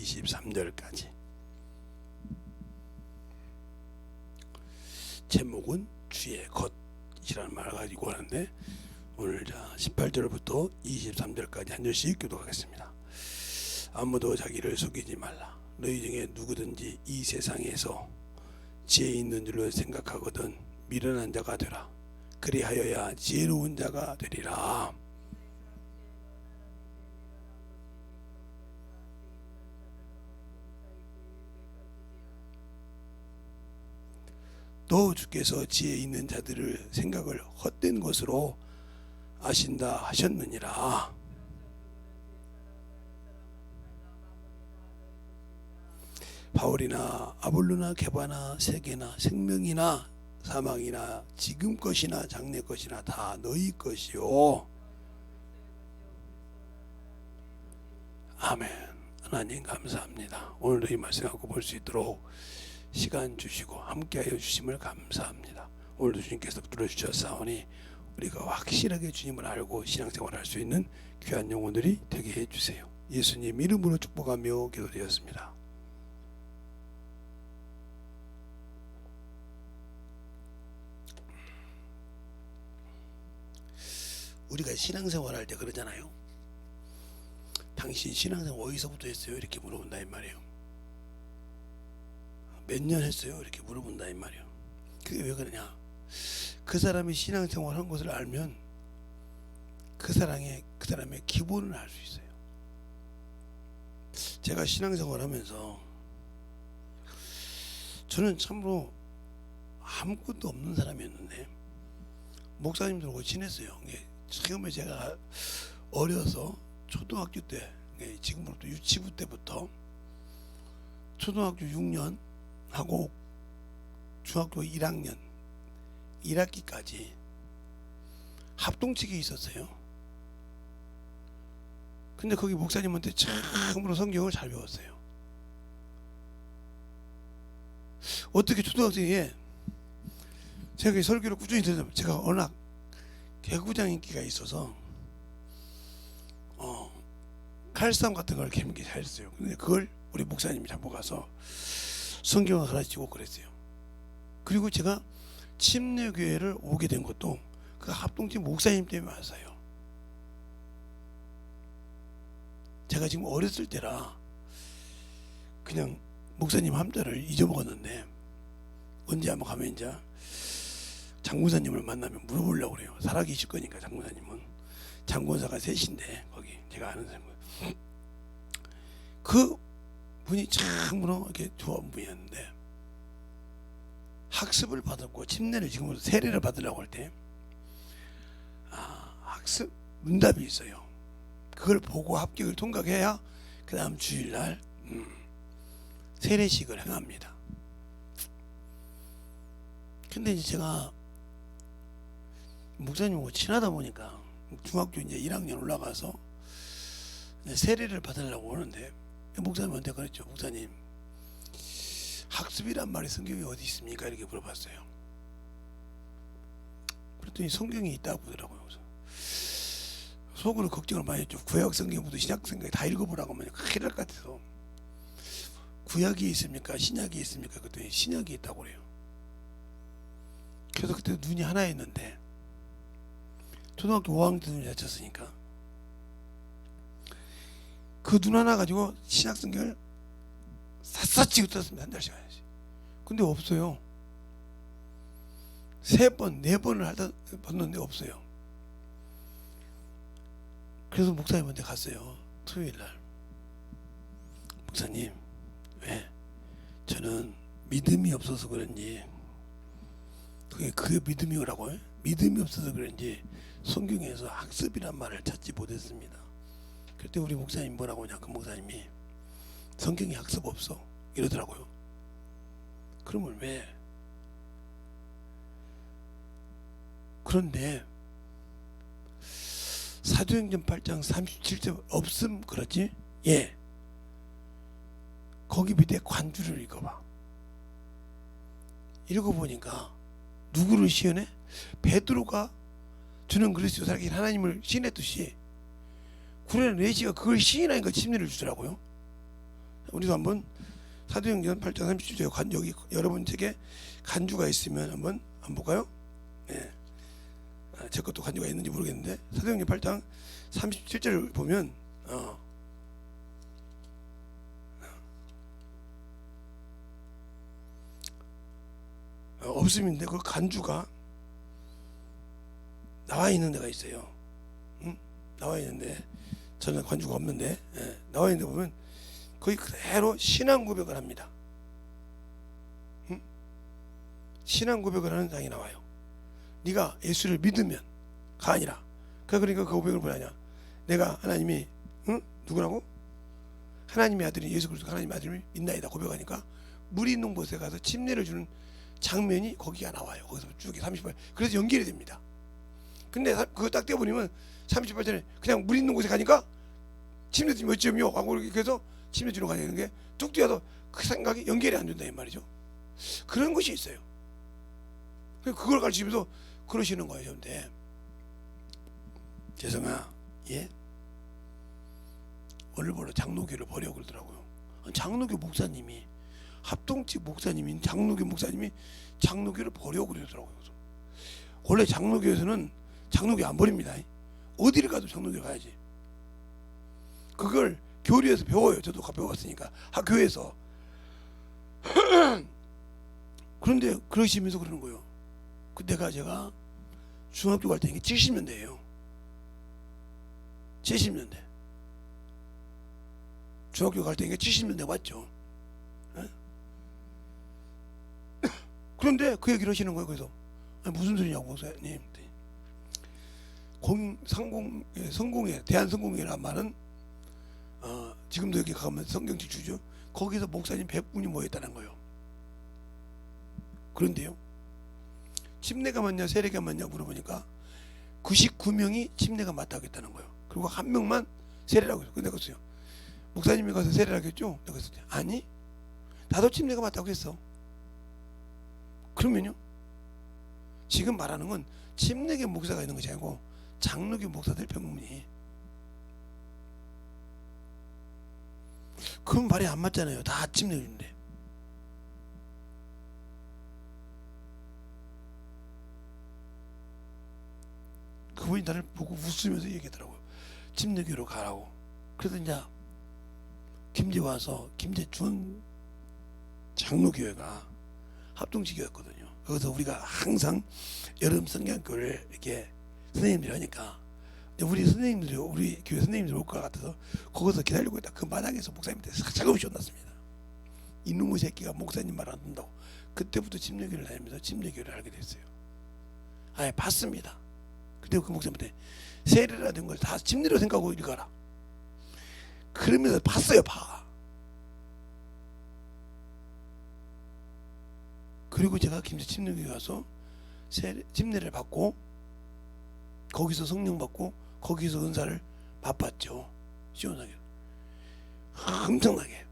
23절까지. 제목은 주의 것이라는 말을 가지고 하는데, 오늘 18절부터 23절까지 한 절씩 교독하겠습니다. 아무도 자기를 속이지 말라. 너희 중에 누구든지 이 세상에서 지혜 있는 줄로 생각하거든 미련한 자가 되라. 그리하여야 지혜로운 자가 되리라. 또 주께서 지혜 있는 자들을 생각을 헛된 것으로 아신다 하셨느니라. 바울이나 아볼로나 게바나 세계나 생명이나 사망이나 지금 것이나 장래 것이나 다 너희 것이요. 아멘. 하나님 감사합니다. 오늘도 이 말씀 갖고 볼 수 있도록 시간 주시고 함께하여 주심을 감사합니다. 오늘도 주님께서 들어주셨사오니 우리가 확실하게 주님을 알고 신앙생활할 수 있는 귀한 영혼들이 되게 해주세요. 예수님 이름으로 축복하며 기도드렸습니다. 우리가 신앙생활할 때 그러잖아요. 당신 신앙생활 어디서부터 했어요? 이렇게 물어본다 이 말이에요. 몇 년 했어요? 이렇게 물어본다 이 말이에요. 그게 왜 그러냐? 그 사람이 신앙생활 한 것을 알면 그 사람의 기본을 알 수 있어요. 제가 신앙생활 하면서 저는 참으로 아무것도 없는 사람이었는데 목사님들하고 친했어요. 처음에 제가 어려서 초등학교 때, 지금부터 유치부 때부터 초등학교 6년 하고 중학교 1학년 1학기까지 합동측이 있었어요. 근데 거기 목사님한테 처음으로 성경을 잘 배웠어요. 어떻게 초등학생에 제가 설교를 꾸준히 들으면 제가 워낙 개구장 인기가 있어서 칼싸움 같은 걸 재밌게 잘했어요. 근데 그걸 우리 목사님이 잡고 가서 성경을 가르치고 그랬어요. 그리고 제가 침례교회를 오게 된 것도 그 합동팀 목사님 때문에 왔어요. 제가 지금 어렸을 때라 그냥 목사님 함자를 잊어먹었는데 언제 한번 가면 이제 장군사님을 만나면 물어보려고 그래요. 살아계실 거니까. 장군사님은 장군사가 셋인데 거기 제가 아는 사람, 그 분이 참으로 이렇게 좋은 분이었는데 학습을 받았고 침례를 지금 세례를 받으려고 할 때 학습 문답이 있어요. 그걸 보고 합격을 통과해야 그 다음 주일날 세례식을 행합니다. 근데 이제 제가 목사님하고 친하다 보니까 중학교 이제 1학년 올라가서 세례를 받으려고 오는데 목사님한테 그랬죠. 목사님, 학습이란 말이 성경에 어디 있습니까? 이렇게 물어봤어요. 그랬더니 성경에 있다고 보더라고요. 속으로 걱정을 많이 했죠. 구약 성경부터 신약 성경 다 읽어보라고 하면 큰일 날 것 같아서 구약이 있습니까? 신약이 있습니까? 그랬더니 신약이 있다고 그래요. 그래서 그때 눈이 하나였는데 초등학교 5학년 때 눈이 다쳤으니까 그 눈 하나 가지고 신약 성경을 샅샅이 흩었습니다. 한 달씩 해야지. 근데 없어요. 3번, 4번을 하다 봤는데 없어요. 그래서 목사님한테 갔어요. 토요일날. 목사님, 왜? 저는 믿음이 없어서 그런지, 그게 믿음이라고요? 믿음이 없어서 그런지 성경에서 학습이란 말을 찾지 못했습니다. 그때 우리 목사님 뭐라고 하냐? 그 목사님이 성경에 학습 없어 이러더라고요. 그러면 왜? 그런데 사도행전 8장 37절 없음 그렇지? 예. 거기 밑에 관주를 읽어봐. 읽어보니까 누구를 시인해? 베드로가 주는 그리스도 살아계신 하나님을 시인했듯이 구레네 네시가 그걸 시인하니까 침례를 주더라고요. 우리도 한번 사도행전 8장 37절 여기 여러분 책에 간주가 있으면 한번 볼까요? 네. 제 것도 간주가 있는지 모르겠는데 사도행전 8장 37절을 보면 없음인데 그 간주가 나와 있는 데가 있어요. 나와 있는데 저는 간주가 없는데 나와 있는 데 보면 거의 그대로 신앙 고백을 합니다. 신앙 고백을 하는 장이 나와요. 네가 예수를 믿으면 가 아니라 그러니까 그 고백을 뭐냐냐, 내가 하나님이 누구라고? 하나님의 아들인 예수 그리스도 하나님의 아들을 믿나이다 고백하니까 물이 있는 곳에 가서 침례를 주는 장면이 거기가 나와요. 거기서 쭉 38. 그래서 연결이 됩니다. 근데 그거 딱 떼어버리면 38절에 그냥 물 있는 곳에 가니까 침례 주면 몇 점이요? 하고 그래서 침례 주러 가는 게 뚝 뛰어도 그 생각이 연결이 안 된다 이 말이죠. 그런 것이 있어요. 그걸 가르치면서 그러시는 거예요. 근데 재성아, 예? 오늘 보러 장로교를 버려 그러더라고요. 장로교 목사님이 합동집 목사님인 장로교 목사님이 장로교를 버려 그러더라고요. 원래 장로교에서는 장로교 안 버립니다. 어디를 가도 장로교 가야지. 그걸 교리에서 배워요. 저도 배웠으니까 학교에서. 그런데 그러시면서 그러는 거예요. 그때가 제가 중학교 갈 때 이게 70년대예요. 70년대. 중학교 갈 때 이게 70년대 맞죠? 에? 그런데 그 얘기를 하시는 거예요. 그래서 무슨 소리냐고 목사님. 성공회 대한성공회라는 말은 지금도 여기 가면 성경책 주죠. 거기서 목사님 100분이 모였다는 거예요. 그런데요, 침례가 맞냐 세례가 맞냐 물어보니까 99명이 침례가 맞다고 했다는 거예요. 그리고 한 명만 세례라고 했어요. 근데 그랬어요. 목사님이 가서 세례라고 했죠? 내가 그랬어요. 아니, 나도 침례가 맞다고 했어. 그러면요, 지금 말하는 건 침례교 목사가 있는 것이 아니고 장로교 목사들 병문이. 그건 말이 안 맞잖아요. 다 침례교인데. 그분이 나를 보고 웃으면서 얘기하더라고요. 침례교로 가라고. 그래서 이제 김제 와서 김제 중 장로교회가 합동지교였거든요. 거기서 우리가 항상 여름 성경교를 이렇게 선생님들이 하니까 우리 선생님들이 우리 교회 선생님들이 올 것 같아서 거기서 기다리고 있다. 그 마당에서 목사님한테 사자없이 혼났습니다. 이놈의 새끼가 목사님 말 안 듣는다고. 그때부터 침례교를 다니면서 침례교를 알게 됐어요. 아예 봤습니다. 그때 그 목사님한테 세례라는 걸 다 침례로 생각하고 읽어라. 그러면서 봤어요. 봐. 그리고 제가 김제 침례교에 가서 침례를 받고 거기서 성령 받고 거기서 은사를 맛봤죠. 시원하게, 엄청나게.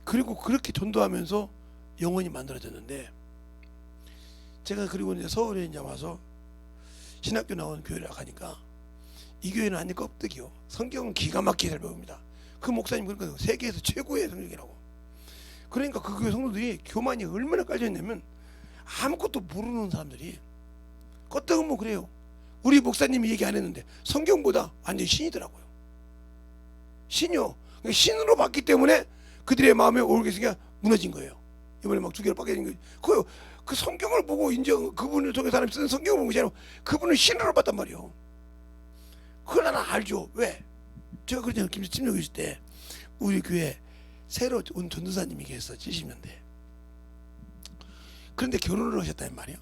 그리고 그렇게 전도하면서 영혼이 만들어졌는데, 제가 그리고 이제 서울에 이제 와서 신학교 나온 교회를 가니까 이 교회는 아니 껍데기요. 성경은 기가 막히게 잘 배웁니다. 그 목사님 그러니까 세계에서 최고의 성경이라고. 그러니까 그 교회 성도들이 교만이 얼마나 깔려있냐면 아무것도 모르는 사람들이 껐다고 뭐 그래요. 우리 목사님이 얘기 안 했는데 성경보다 완전히 신이더라고요. 신이요. 신으로 봤기 때문에 그들의 마음에 오르게스가 무너진 거예요. 이번에 막 두 개를 빠게 된 거예요. 그 성경을 보고 인정, 그분을 통해 사람이 쓰는 성경을 보고 아니라 그분을 신으로 봤단 말이에요. 그걸 나는 알죠. 왜? 제가 그러잖아요. 김제 침례교 있을 때 우리 교회 새로 온 전도사님이 계셨어. 70년대. 그런데 결혼을 하셨단 말이에요.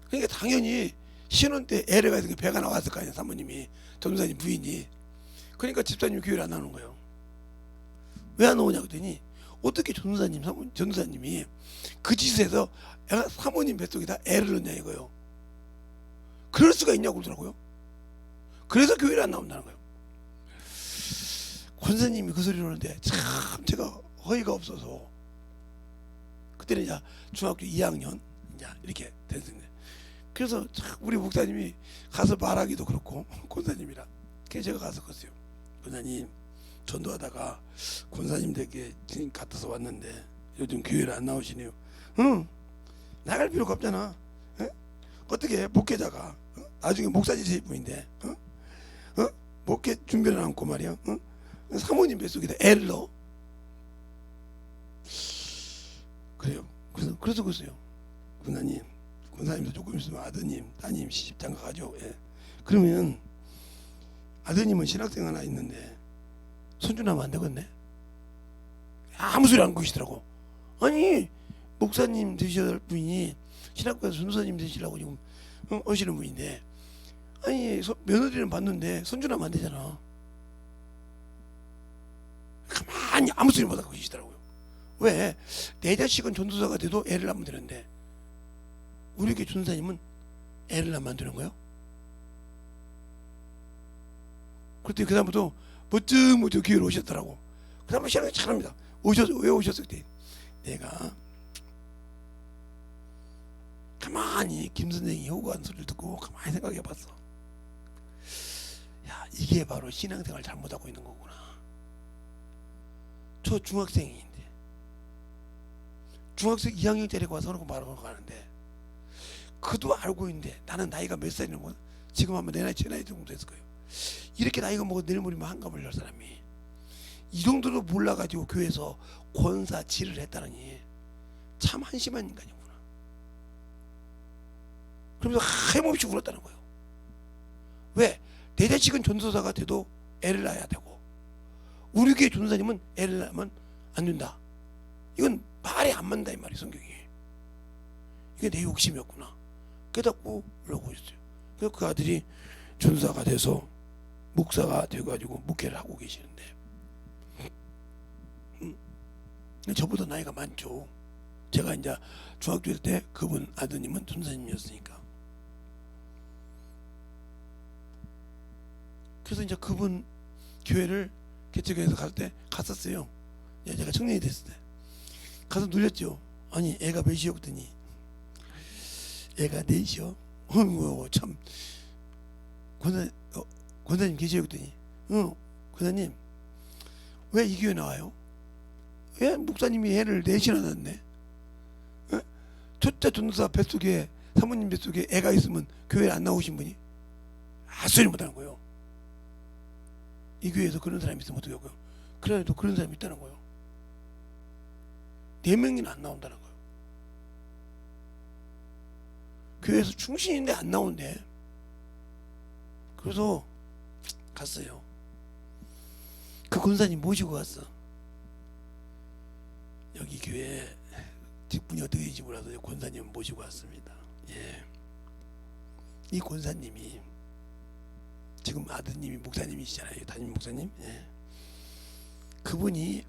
그러니까 당연히 신혼 때 애를 가지고 배가 나왔을 거 아니에요. 사모님이, 전도사님 부인이. 그러니까 집사님이 교회를 안 나오는 거예요. 왜 안 오냐 그랬더니 어떻게 전도사님이 그 짓에서 사모님 뱃속에다 애를 넣냐 이거예요. 그럴 수가 있냐고 그러더라고요. 그래서 교회를 안 나온다는 거예요. 권사님이 그 소리를 하는데 참 제가 허위가 없어서 그때는 이제 중학교 2학년 이제 이렇게 됐는데, 그래서 참 우리 목사님이 가서 말하기도 그렇고 권사님이라 그래서 제가 가서 그랬어요. 권사님 전도하다가 권사님 댁에 갔다서 왔는데 요즘 교회를 안 나오시네요. 응, 나갈 필요가 없잖아. 에? 어떻게 목회자가 나중에 목사지 될 분인데 목회 준비를 않고 말이야. 사모님 뱃속에다 애를 넣어. 그래요. 그래서 그랬어요. 권사님도 조금 있으면 아드님, 따님 시집 장가 가죠. 예. 그러면 아드님은 신학생 하나 있는데 손주나면 안 되겠네. 아무 소리 안 거시더라고. 아니 목사님 되셔야 할 분이 신학교에서 전도사님 되시려고 지금 오시는 분인데, 아니 며느리는 봤는데 손주나면 안 되잖아. 가만히 아무 소리 못하고 계시더라고요. 왜? 내 자식은 전도사가 돼도 애를 낳으면 되는데 우리 교회 전도사님은 애를 낳으면 안 되는 거예요? 그때 그 다음부터 멋쩍 교회로 오셨더라고. 그 다음에 신앙이 잘합니다. 왜 오셨을 때 내가 가만히 김 선생이 요구하는 소리를 듣고 가만히 생각해 봤어. 야, 이게 바로 신앙생활 잘못하고 있는 거구나. 저 중학생인데 중학생 2학년짜리가 와서 그러고 말하고 가는데 그도 알고 있는데 나는 나이가 몇 살이는 거야? 지금 하면 내 나이 제 나이 정도 됐을 거예요. 이렇게 나이가 먹어 내일 모레면 한갑을 열 사람이 이 정도로 몰라가지고 교회에서 권사질을 했다느니 참 한심한 인간이구나. 그러면서 하염없이 울었다는 거예요. 왜? 내 자식은 전도사가 돼도 애를 낳아야 되고 우리 교회 전도사님은 애를 낳으면 안 된다. 이건 말이 안 맞는다 이 말이 성경이. 이게 내 욕심이었구나 깨닫고 그러고 있어요. 그래서 그 아들이 전도사가 돼서 목사가 돼가지고 목회를 하고 계시는데 저보다 나이가 많죠. 제가 이제 중학교 때 그분 아드님은 전도사님이었으니까. 그래서 이제 그분 교회를 개척해서 갈 때 갔었어요. 제가 청년이 됐을 때 가서 눌렸죠. 아니 애가 몇이요? 그랬더니 애가 넷이요. 참 권사님 계세요? 그랬더니 권사님 왜 이 교회 나와요? 왜 목사님이 애를 넷이나 낳았네? 첫째 전도사 뱃속에 사모님 뱃속에 애가 있으면 교회에 안 나오신 분이 아소리 못하는 거예요. 이 교회에서 그런 사람이 있으면 어떻게 하고요? 그래도 그런 사람이 있다는 거예요. 4명이나 안 나온다는 거예요. 교회에서 충신인데 안 나온대. 그래서 갔어요. 그 권사님 모시고 갔어. 여기 교회 직분이 어떻게 되는지 몰라서 권사님 모시고 왔습니다. 예. 이 권사님이 지금 아드님이 목사님이시잖아요. 담임 목사님. 예. 그분이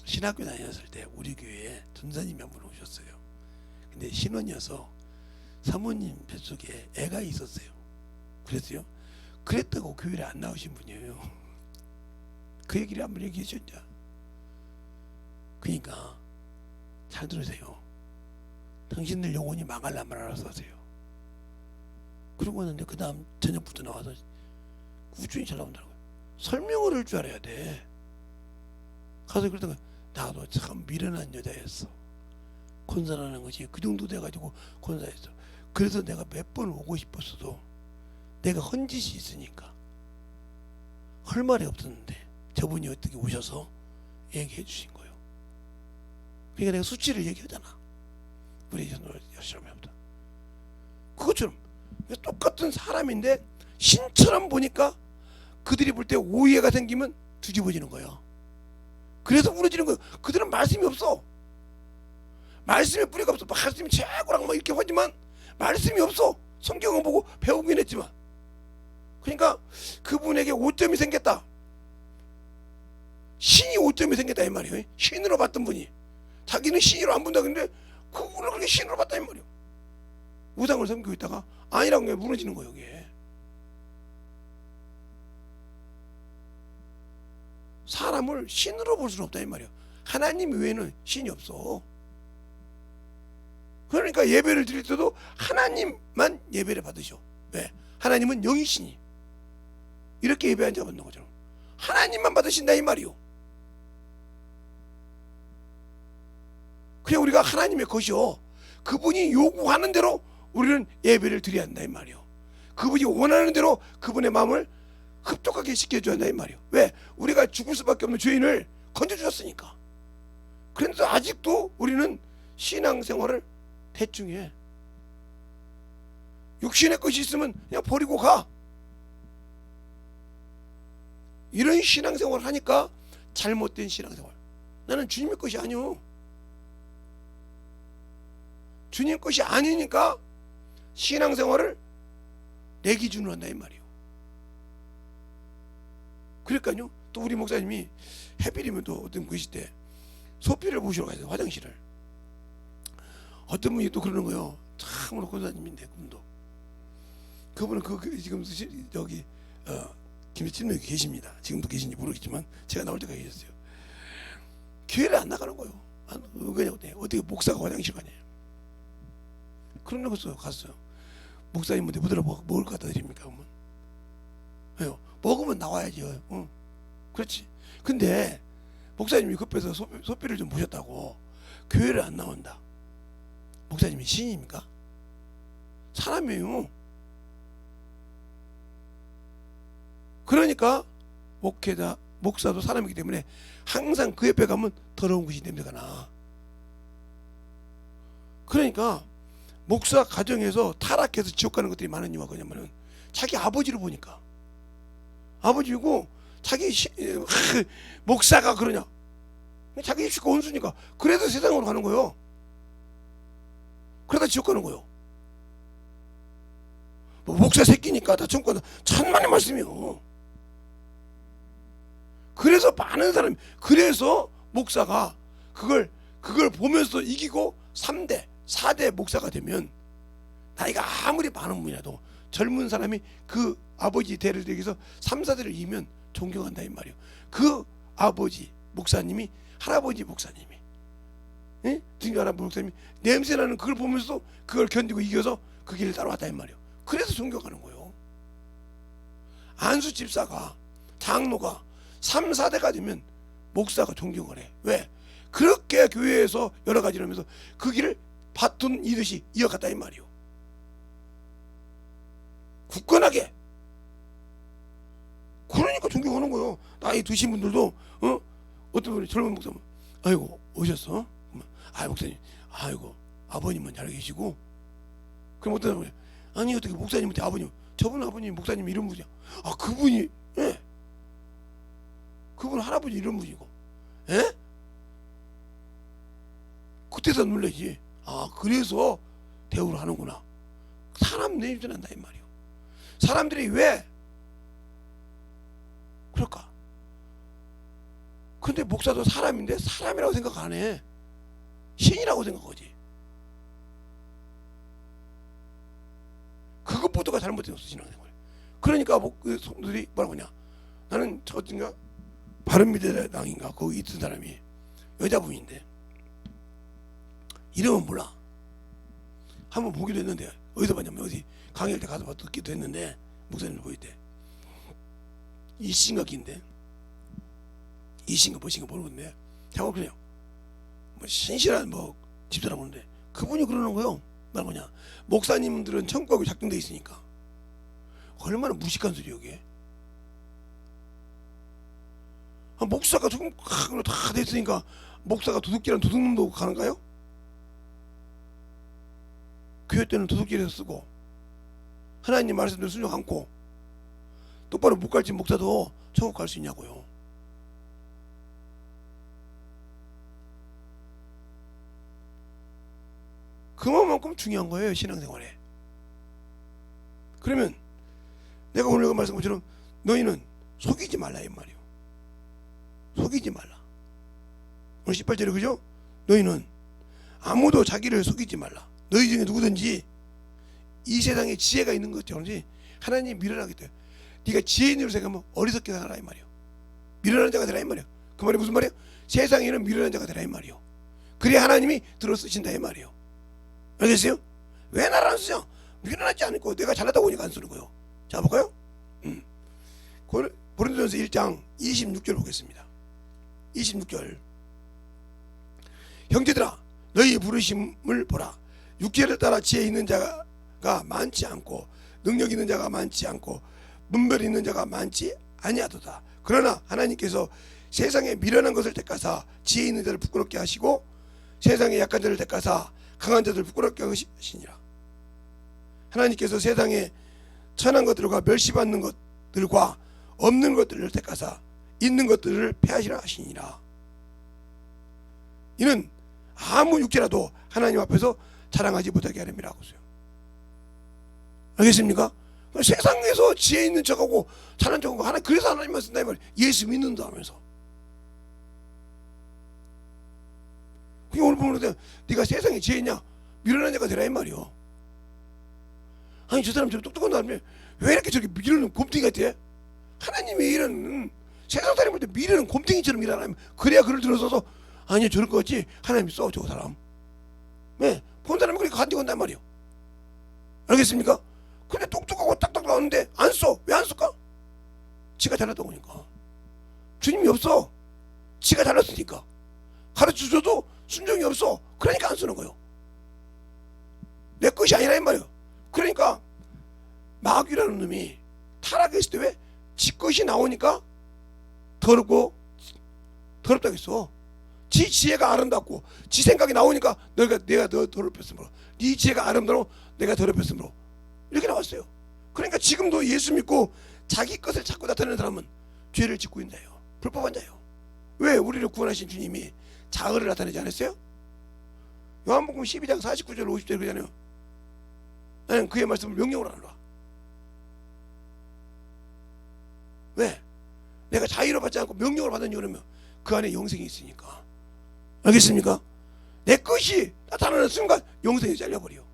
신학교 다녔을 때 우리 교회에 전사님이 한 분 오셨어요. 근데 신혼이어서 사모님 뱃속에 애가 있었어요. 그랬어요. 그랬다고 교회에 안 나오신 분이에요. 그 얘기를 한번 얘기해 주셨죠. 그러니까 잘 들으세요. 당신들 영혼이 망할라면 알아서 하세요. 그러고 있는데 그 다음 저녁부터 나와서 꾸준히 잘 나온다는 거예요. 설명을 할 줄 알아야 돼. 가서 그러다가 나도 참 미련한 여자였어. 권사라는 것이 그 정도 돼가지고 권사했어. 그래서 내가 몇 번 오고 싶었어도 내가 헌짓이 있으니까 할 말이 없었는데 저분이 어떻게 오셔서 얘기해 주신 거예요. 그러니까 내가 수치를 얘기하잖아. 우리 열심히 합니다. 그것처럼 똑같은 사람인데 신처럼 보니까 그들이 볼 때 오해가 생기면 뒤집어지는 거예요. 그래서 무너지는 거예요. 그들은 말씀이 없어. 말씀의 뿌리가 없어. 말씀이 최고라고 막 이렇게 하지만 말씀이 없어. 성경을 보고 배우긴 했지만. 그러니까 그분에게 오점이 생겼다. 신이 오점이 생겼다 이 말이에요. 신으로 봤던 분이 자기는 신으로 안 본다 그랬는데 그분을 그렇게 신으로 봤다 이 말이에요. 우상을 섬기고 있다가 아니라고 무너지는 거예요. 이게 사람을 신으로 볼 수는 없다 이 말이에요. 하나님 외에는 신이 없어. 그러니까 예배를 드릴 때도 하나님만 예배를 받으셔. 왜? 하나님은 영이시니 이렇게 예배한 자가 없는 거죠. 하나님만 받으신다 이 말이요. 그냥 우리가 하나님의 것이요, 그분이 요구하는 대로 우리는 예배를 드려야 한다 이 말이요. 그분이 원하는 대로 그분의 마음을 흡족하게 시켜줘야 한다 이 말이요. 왜? 우리가 죽을 수밖에 없는 죄인을 건져주셨으니까. 그런데 아직도 우리는 신앙생활을 대충 해. 육신의 것이 있으면 그냥 버리고 가. 이런 신앙생활을 하니까 잘못된 신앙생활. 나는 주님의 것이 아니오. 주님 것이 아니니까 신앙생활을 내 기준으로 한다 이 말이에요. 그러니까요, 또 우리 목사님이 해필이면 또 어떤 것이 때 소피를 모시러 가야 돼요, 화장실을. 어떤 분이 또 그러는 거예요. 참으로 권사님인데 그분은 지금 여기 김치찜에 계십니다. 지금도 계신지 모르겠지만 제가 나올 때까지 계셨어요. 교회를 안 나가는 거예요. 그냥 어떻게 목사가 화장실 가냐. 그런 거 갔어요. 목사님한테 뭐 들어 먹을 거 갖다 드립니까? 그러면 왜요? 먹으면 나와야죠. 응. 그렇지. 근데 목사님이 급해서 소피를 좀 모셨다고 교회를 안 나온다. 목사님이 신입니까? 사람이에요. 그러니까 목사도 사람이기 때문에 항상 그 옆에 가면 더러운 것이 냄새가 나. 그러니까 목사 가정에서 타락해서 지옥 가는 것들이 많은 이유가 뭐냐면은 자기 아버지를 보니까. 아버지고 자기 목사가 그러냐, 자기 입시가 원수니까. 그래서 세상으로 가는 거예요. 그러다 지옥 가는 거예요. 뭐 목사 새끼니까 다 천국 간다. 천만의 말씀이요. 그래서 많은 사람이, 그래서 목사가 그걸 보면서 이기고 3대 4대 목사가 되면 나이가 아무리 많은 분이라도 젊은 사람이 그 아버지 대를 대기해서 3, 4대를 이면 존경한다 이 말이에요. 그 아버지 목사님이, 할아버지 목사님이, 등교 할아버지 목사님이 냄새나는 그걸 보면서 그걸 견디고 이겨서 그 길을 따라왔다 이 말이에요. 그래서 존경하는 거예요. 안수 집사가, 장로가 3, 4대가 되면 목사가 존경을 해. 왜? 그렇게 교회에서 여러 가지를 하면서 그 길을 바톤 이듯이 이어갔다 이 말이요. 굳건하게. 그러니까 존경하는 거예요. 나이 드신 분들도 어떤 분이 젊은 목사면, 아이고 오셨어? 아 목사님, 아이고 아버님은 잘 계시고. 그럼 어떤 사람이, 아니 어떻게 목사님한테 아버님, 저분 아버님 목사님 이런 분이야. 아 그분이, 예, 그분 할아버지 이런 분이고, 예? 그때서 놀라지. 아 그래서 대우를 하는구나. 사람 냄새 난다 이 말이요. 사람들이 왜 그럴까? 근데 목사도 사람인데 사람이라고 생각 안 해. 신이라고 생각하지. 그것부터가 잘못되었어 신앙생활. 그러니까 그 성도들이 뭐라고 하냐, 나는 저든가 바른미래당인가 거기 있던 사람이 여자분인데 이름은 몰라. 한번 보기도 했는데, 어디서 봤냐면 어디 강의할 때 가서 듣기도 했는데, 목사님을 보일 때 이신가 긴데, 이신가 뭐신가 모르겠는데 자꾸 그래요. 뭐 신실한 뭐 집사라고 하는데 그분이 그러는 거예요. 뭐냐, 목사님들은 천국하고 작정돼 있으니까. 얼마나 무식한 소리야 이게. 목사가 조금 다 됐으니까 목사가 도둑질한 도둑놈도 가는가요? 교회 때는 도둑질해서 쓰고 하나님 말씀대로 순종 않고 똑바로 못 갈지 목사도 천국 갈 수 있냐고요. 그만큼 중요한 거예요 신앙생활에. 그러면 내가 오늘 말씀한 것처럼 너희는 속이지 말라 이 말이에요. 속이지 말라. 오늘 18절에 그죠? 너희는 아무도 자기를 속이지 말라. 너희 중에 누구든지 이 세상에 지혜가 있는 것처럼 하나님이 미련하겠다. 네가 지혜인으로 생각하면 어리석게 살아라 이 말이에요. 미련한 자가 되라 이 말이에요. 그 말이 무슨 말이에요? 세상에는 미련한 자가 되라 이 말이에요. 그래야 하나님이 들어쓰신다 이 말이에요. 알겠어요? 왜 나를 안 쓰냐? 미련하지 않고 내가 잘나다 보니까 안 쓰는 거예요. 자 볼까요? 고린도전서 1장 26절 보겠습니다. 26절. 형제들아 너희 부르심을 보라. 육체를 따라 지혜 있는 자가 많지 않고 능력 있는 자가 많지 않고 문별 있는 자가 많지 아니하도다. 그러나 하나님께서 세상에 미련한 것을 택하사 지혜 있는 자를 부끄럽게 하시고 세상에 약한 자를 택하사 강한 자들을 부끄럽게 하시니라. 하나님께서 세상에 천한 것들과 멸시받는 것들과 없는 것들을 택하사 있는 것들을 폐하시라 하시니라. 이는 아무 육체라도 하나님 앞에서 자랑하지 못하게 하려니라고 했어요. 알겠습니까? 세상에서 지혜 있는 척하고 잘난 척하고 하나 그래서 하나님만 쓴다 이 말이에요. 예수 믿는다 하면서. 그게 오늘 보면 네가 세상에 지혜 있냐? 미련한 자가 되라 이 말이요. 아니 저 사람 저렇게 똑똑한 사람이 왜 이렇게 저렇게 미련한 곰탱이 같아? 하나님의 일은 세상 사람이 볼 때 미련한 곰탱이처럼 일하면 그래야 그를 들어서서 아니 저럴 것 같지? 하나님이 써 저거 사람. 네, 본 사람이 그렇게 간디고 온단 말이에요. 알겠습니까? 근데 똑똑하고 딱딱 나오는데 안 써. 왜 안 쓸까? 지가 잘났다고 하니까. 주님이 없어. 지가 잘났으니까. 가르쳐줘도 순종이 없어. 그러니까 안 쓰는 거예요. 내 것이 아니라 이 말이에요. 그러니까 마귀라는 놈이 타락했을 때 왜? 지 것이 나오니까 더럽고 더럽다고 했어. 지 지혜가 아름답고 지 생각이 나오니까 내가 너 더럽혔으므로 네 지혜가 아름다워 내가 더럽혔으므로 이렇게 나왔어요. 그러니까 지금도 예수 믿고 자기 것을 자꾸 나타내는 사람은 죄를 짓고 있는 자예요. 불법한 자예요. 왜? 우리를 구원하신 주님이 자아를 나타내지 않았어요? 요한복음 12장 49절 50절 그러잖아요. 나는 그의 말씀을 명령으로 하노라. 왜? 내가 자의로 받지 않고 명령으로 받는 이유는 그 안에 영생이 있으니까. 알겠습니까? 내 것이 나타나는 순간 영생이 잘려버려.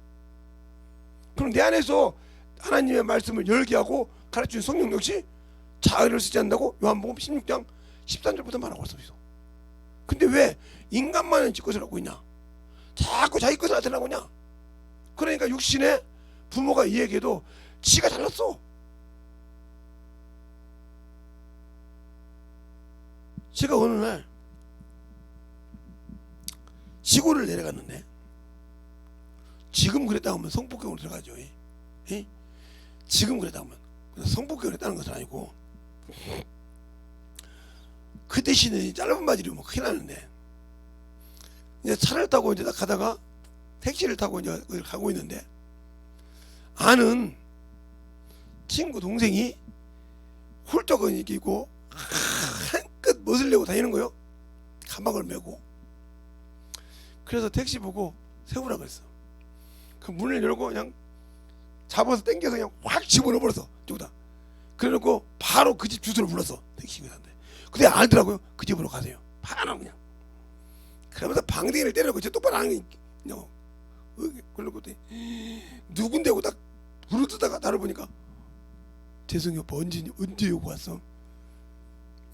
그럼 내 안에서 하나님의 말씀을 열게 하고 가르치는 성령 역시 자의를 쓰지 않는다고 요한복음 16장 13절부터 말하고 있어. 근데 왜 인간만은 지 것을 하고 있냐? 자꾸 자기 것을 나타나고 있냐? 그러니까 육신의 부모가 이 얘기해도 지가 잘났어. 제가 어느 날 시골을 내려갔는데 지금 그랬다 하면 성폭행으로 들어가죠. 지금 그랬다 하면 성폭행을 했다는 것은 아니고 그 대신에 짧은 바지를 입으면 큰일 나는데 이제 차를 타고 이제 가다가 택시를 타고 이제 가고 있는데 아는 친구 동생이 홀쩍 입고 한껏 멋을 내고 다니는 거요. 가방을 메고. 그래서 택시 보고 세우라 그랬어. 그 문을 열고 그냥 잡아서 당겨서 그냥 확 집어넣어 버렸어. 저기다. 그래놓고 바로 그 집 주소를 불렀어. 택시기사한테. 근데 알더라고요. 그 집으로 가세요. 바로 그냥. 그러면서 방댕이를 때려놓고 저 똑바로 안 하냐고. 그러고 누군데고 딱 부르뜨다가 나를 보니까 재성이 오빠 언제 여기 왔어?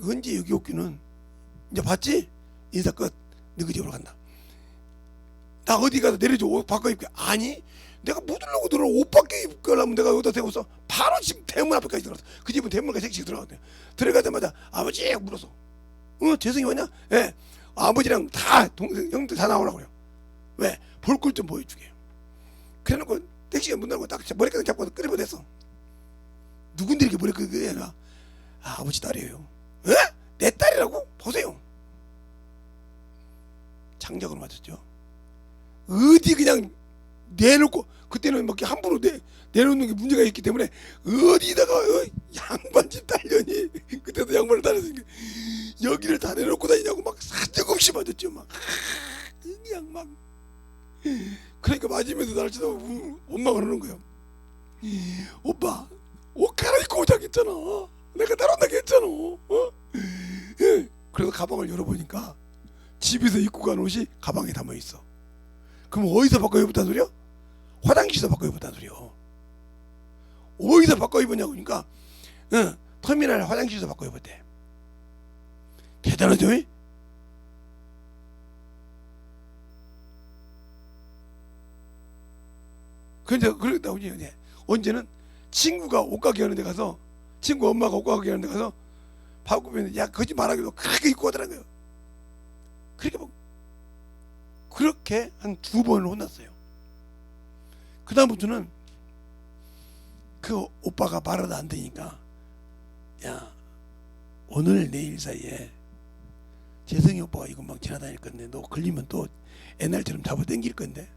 언제 여기 없기는 이제 봤지? 인사 끝. 너 그 집으로 간다. 나 어디 가서 내려줘. 옷 바꿔 입게. 아니 내가 묻으려고 들어 옷 바꿔 입으려면 내가 여기다 대고서 바로 집 대문 앞에까지 들어갔어. 그 집은 대문까지 택시가 들어갔대. 들어가자마자 아버지 물었어. 재성이 왔냐? 예. 아버지랑 다 동생 형들 다 나오라고 그래요. 왜? 볼 걸 좀 보여주게. 그래놓고 택시가 문 닫고 딱 머리카락 잡고 끌어보냈어. 누군데 이렇게 머리카락이 해라. 아버지 딸이에요. 에? 내 딸이라고? 보세요. 장작으로 맞았죠. 어디 그냥 내놓고 그때는 막 함부로 내놓는 게 문제가 있기 때문에 어디다가 양반집 딸려니 그때도 양반을 다녔으니까 여기를 다 내놓고 다니냐고 막 사정없이 맞았죠. 막 그냥 막 그러니까 맞으면서 나를 쳐다보고 엄마가 그러는 거예요. 오빠 옷 갈아입고 오자고 했잖아. 내가 따라온다고 했잖아. 그래서 가방을 열어보니까 집에서 입고 간 옷이 가방에 담아있어. 그럼 어디서 바꿔 입었다는 소리야? 화장실에서 바꿔 입었다는 소리야. 어디서 바꿔 입었냐고 그러니까 터미널 화장실에서 바꿔 입었대. 대단하죠? 근데 그랬다고 이제 언제는 친구가 옷가게 하는 데 가서 친구 엄마가 옷가게 하는 데 가서 바꾸면 야 거짓말하기도 그렇게 입고 오더라는 거예요. 그렇게 한 2번을 혼났어요. 그 다음부터는 그 오빠가 말을 안 되니까 야 오늘 내일 사이에 재성이 오빠가 이거 막 지나다닐 건데 너 걸리면 또 옛날처럼 잡아 당길 건데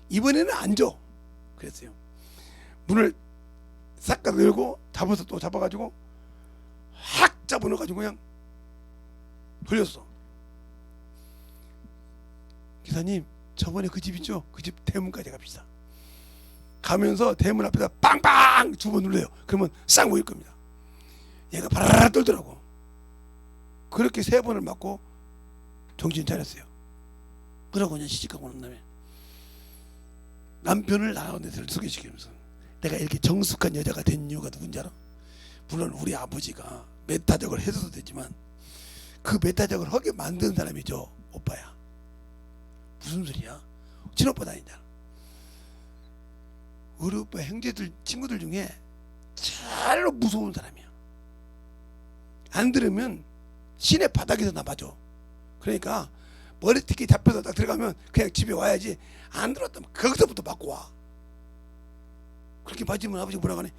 이번에는 안 줘. 그랬어요. 문을 싹 다 열고 잡아서 또 잡아가지고 확 잡아넣어가지고 그냥 돌렸어. 기사님 저번에 그 집 있죠? 그 집 대문까지 갑시다. 가면서 대문 앞에다 빵빵 2번 눌러요. 그러면 싹 모일 겁니다. 얘가 바라라 떨더라고. 그렇게 3번을 맞고 정신 차렸어요. 그러고 그냥 시집가고 난 다음에 남편을 나온 데서 소개시키면서 내가 이렇게 정숙한 여자가 된 이유가 누군지 알아? 물론 우리 아버지가 메타적을 해줘도 되지만 그 메타적을 하게 만든 사람이 저 오빠야. 무슨 소리야? 친오빠 다니잖아. 우리 오빠 형제들 친구들 중에 제일로 무서운 사람이야. 안 들으면 시내 바닥에서 나봐줘. 그러니까 머리띠끼 잡혀서 딱 들어가면 그냥 집에 와야지 안 들었다면 거기서부터 맞고 와. 그렇게 맞으면 아버지가 뭐라고 하네.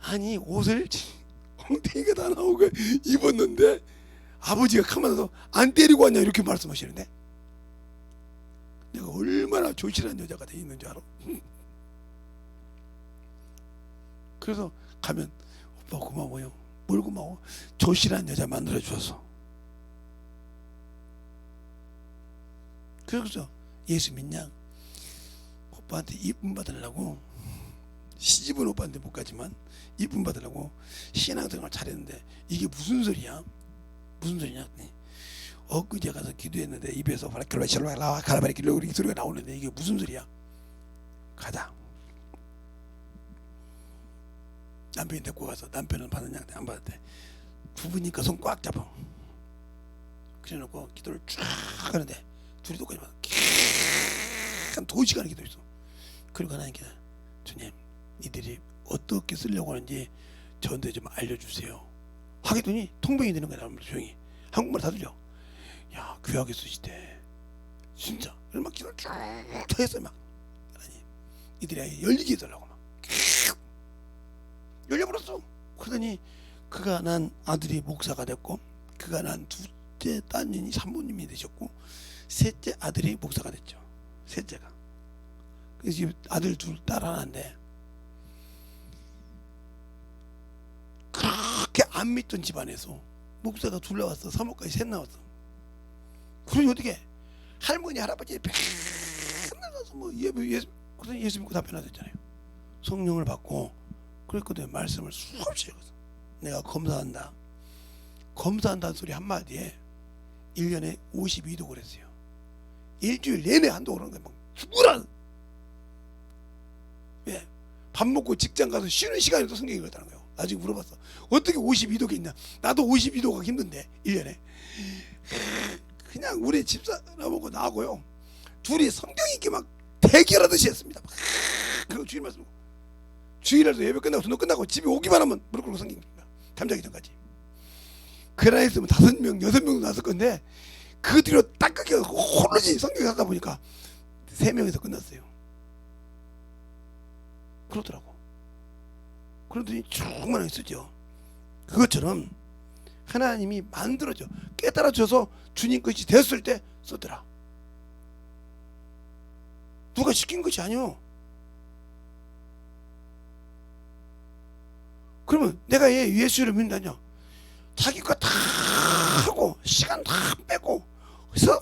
아니 옷을 엉덩이가 다 나오고 입었는데 아버지가 가만히 서 안 때리고 왔냐 이렇게 말씀하시는데 내가 얼마나 조실한 여자가 돼 있는 줄 알아? 그래서 가면 오빠 고마워요. 뭘 고마워? 조실한 여자 만들어 주셔서. 그래서 예수 믿냐? 오빠한테 이쁨 받으려고 시집은 오빠한테 못 가지만 이쁨 받으려고 신앙생활 잘했는데 이게 무슨 소리야? 무슨 소리냐? 엊그제 가서 기도했는데 입에서 가라바리킬로 이 소리가 나오는데 이게 무슨 소리야? 가자. 남편이 데리고 가서 남편은 받았냐 안 받았대. 부부니까 손 꽉 잡아. 그래놓고 기도를 쫙 하는데 둘이 똑같이 받아. 한 2시간을 기도했어. 그리고 하나님께 주님 이들이 어떻게 쓰려고 하는지 저한테 좀 알려주세요. 하겠더니 통병이 되는 거야. 조용히 한국말 다 들려. 야 귀하게 쓰시대 진짜. 막 기도를 쭉 했어요. 막 하나님 이들이 열리게 해달라고 막 열려버렸어. 그러더니 그가 난 아들이 목사가 됐고 그가 난 둘째 따님이 산모님이 되셨고 셋째 아들이 목사가 됐죠. 셋째가. 그래서 지금 아들 둘 딸 하나인데 그렇게 안 믿던 집안에서 목사가 둘 나왔어. 사모까지 셋 나왔어. 그러니 어떻게 할머니 할아버지 맨날 가서 뭐 예수 믿고 다 변화됐잖아요. 성령을 받고 그랬거든. 말씀을 수없이 읽었어. 내가 검사한다는 소리 한마디에 1년에 52도 그랬어요. 일주일 내내 한도 그러는 거야. 막 죽으라. 왜? 밥 먹고 직장 가서 쉬는 시간에도 성경 읽었다는 거예요. 나중에 물어봤어. 어떻게 52도가 있냐? 나도 52도가 힘든데 1년에. 그냥 우리 집사람하고 나하고요 둘이 성경 읽기 막 대결하듯이 했습니다. 그리고 주일 말씀 주일날도 예배 끝나고 전도 끝나고 집에 오기만 하면 무릎 꿇고 성경 읽습니다. 잠자기 전까지. 그 나이 있으면 5명 6명도 나왔을 건데 그 뒤로 딱 끊겨 홀로지 성경 하다 보니까 3명에서 끝났어요. 그러더라고. 그러더니 충만하게 쓰죠. 그것처럼 하나님이 만들어줘 깨달아줘서 주님 것이 됐을 때 쓰더라. 누가 시킨 것이 아니오. 그러면 내가 예수를 믿는다냐? 자기 거 다 하고 시간 다 빼고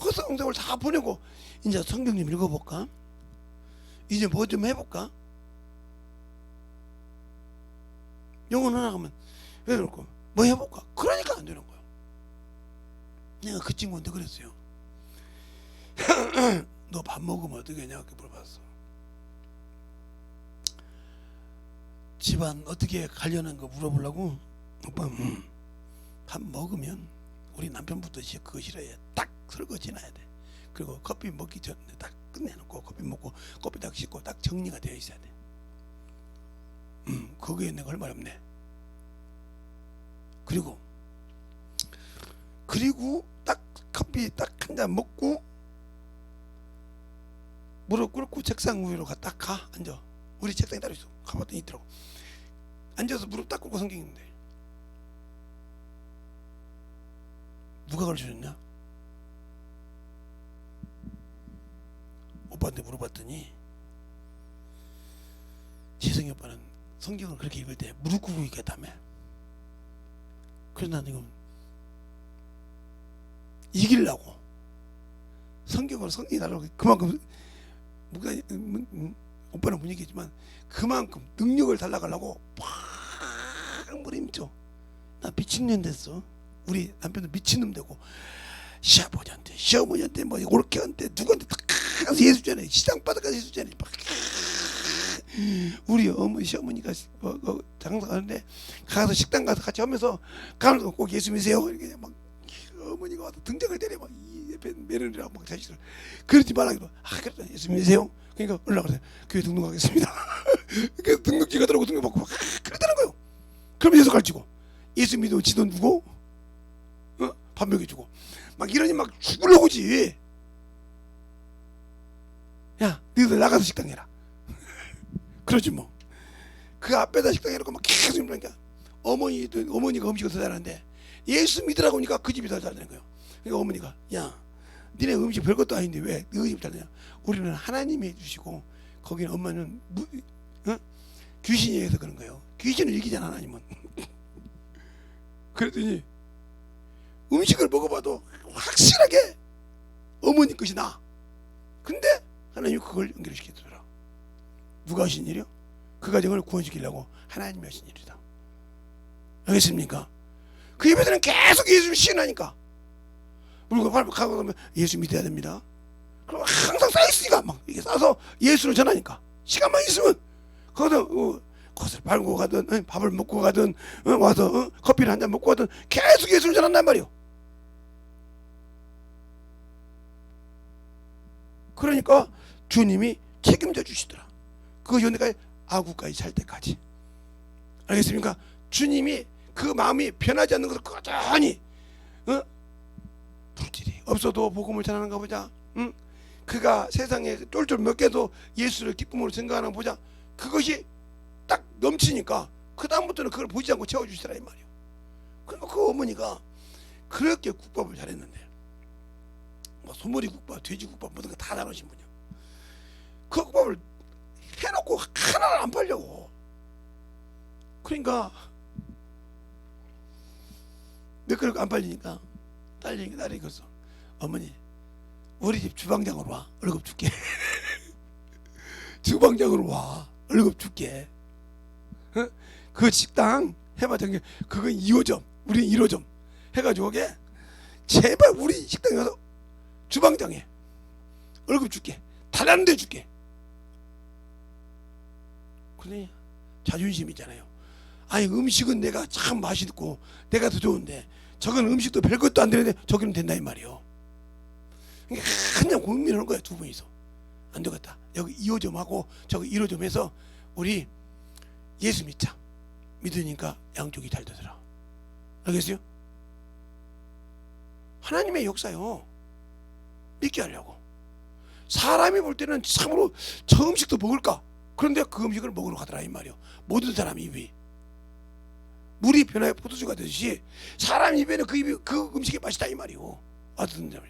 허송세월 다 보내고 이제 성경 좀 읽어볼까? 이제 뭐 좀 해볼까? 영혼 하나 가면 왜 그럴까? 뭐 해볼까? 그러니까 안 되는 거야. 내가 그 친구한테 그랬어요. 너 밥 먹으면 어떻게 하냐? 이렇게 물어봤어. 집안 어떻게 가려는 거 물어보려고. 오빠 밥 먹으면 우리 남편부터 그거 싫어해. 딱 설거지 놔야 돼. 그리고 커피 먹기 전에 딱 끝내놓고 커피 먹고 커피 딱 씻고 딱 정리가 되어 있어야 돼. 거기에 내가 할 말 없네. 그리고 딱 커피 딱 한 잔 먹고 무릎 꿇고 책상 위로 딱 가 앉아. 우리 책상이 따로 있어. 가봤더니 있더라고. 앉아서 무릎 딱 꿇고 성경 읽는데 누가 가르쳐줬냐? 오빠한테 물어봤더니 지성이 오빠는 성경을 그렇게 읽을 때 무릎 꿇고 읽겠다며. 그래서 나는 이거 이기려고 성경이 달라고 그만큼 오빠는 못 얘기했지만 그만큼 능력을 달라가려고 팍 무림쳐. 나 미친년 됐어. 우리 남편도 미친놈 되고 시아버지한테 시어머니한테 뭐 올케한테 누구한테 다 가서 예수 전해. 시장바닥 가서 예수 전해. 우리 어머니 시어머니가 장사하는데 가서 식당 가서 같이 하면서 가면서 꼭 예수 믿으세요 이렇게 막 어머니가 와서 등장을 때려 막 옆에 며느리랑 막 자식들 그러지 말라기도 그래 예수 믿으세요. 그러니까 올라가서 교회 등록하겠습니다. 그래서 등록지 가더라고. 등록받고 막 그러다는 거예요. 그러면 예수 가르치고 예수 믿으면 지 돈 주고 밥 먹여주고 막 이러니 막 죽으려고지. 야 너희들 나가서 식당 해라. 그러지 뭐. 그 앞에다 식당 해놓고 막 계속 그러니까 어머니가 음식을 더 잘하는데 예수 믿으라고 하니까 그 집이 더 잘되는 거예요. 그러니까 어머니가 야 니네 음식 별것도 아닌데 왜 너 집 잘되냐. 우리는 하나님이 해주시고 거기는 엄마는 귀신이 해서 그런 거예요. 귀신을 이기잖아 하나님은. 그랬더니 음식을 먹어봐도 확실하게 어머니 것이 나. 근데 하나님이 그걸 연결시키더라. 누가 하신 일이요? 그 가정을 구원시키려고 하나님이 하신 일이다. 알겠습니까? 그 예배들은 계속 예수를 시인하니까 물건 밟고 가면 예수 믿어야 됩니다. 그럼 항상 쌓여있으니까 막 이게 싸서 예수를 전하니까 시간만 있으면 거기서 겉을 밟고 가든 밥을 먹고 가든 와서 커피를 한 잔 먹고 가든 계속 예수를 전한단 말이요. 그러니까 주님이 책임져 주시더라. 그 연대까지 아구까지 살 때까지. 알겠습니까? 주님이 그 마음이 변하지 않는 것을 꾸준히 불길이 없어도 복음을 전하는가 보자. 그가 세상에 쫄쫄 몇 개도 예수를 기쁨으로 생각하는 보자. 그것이 딱 넘치니까 그 다음부터는 그걸 보지 않고 채워주시더라 이 말이요. 그러니까 그 어머니가 그렇게 국밥을 잘했는데 뭐 소머리 국밥, 돼지 국밥 모든 거 다 잘하신 분이야. 그 국밥을 해놓고 하나를 안 팔려고. 그러니까 몇 그릇 안 팔리니까 딸이 그랬어. 어머니 우리 집 주방장으로 와. 월급 줄게. 주방장으로 와. 월급 줄게. 그 식당 해봤자 그건 2호점 우리는 1호점 해가지고 그게 제발 우리 식당에 가서 주방장에 월급 줄게. 달라는 데 줄게. 그래 자존심 있잖아요. 아니 음식은 내가 참 맛있고 내가 더 좋은데 저건 음식도 별것도 안 되는데 저기는 된다 이 말이요. 그냥 고민하는 거야. 두 분이서 안 되겠다. 여기 2호점하고 저기 1호점에서 우리 예수 믿자. 믿으니까 양쪽이 잘 되더라. 알겠어요? 하나님의 역사요. 믿게 하려고. 사람이 볼 때는 참으로 저 음식도 먹을까? 그런데 그 음식을 먹으러 가더라 이 말이요. 모든 사람 입이 물이 변화에 포도주가 되듯이 사람 입에는 그 음식이 맛있다 이 말이요. 어떤 점이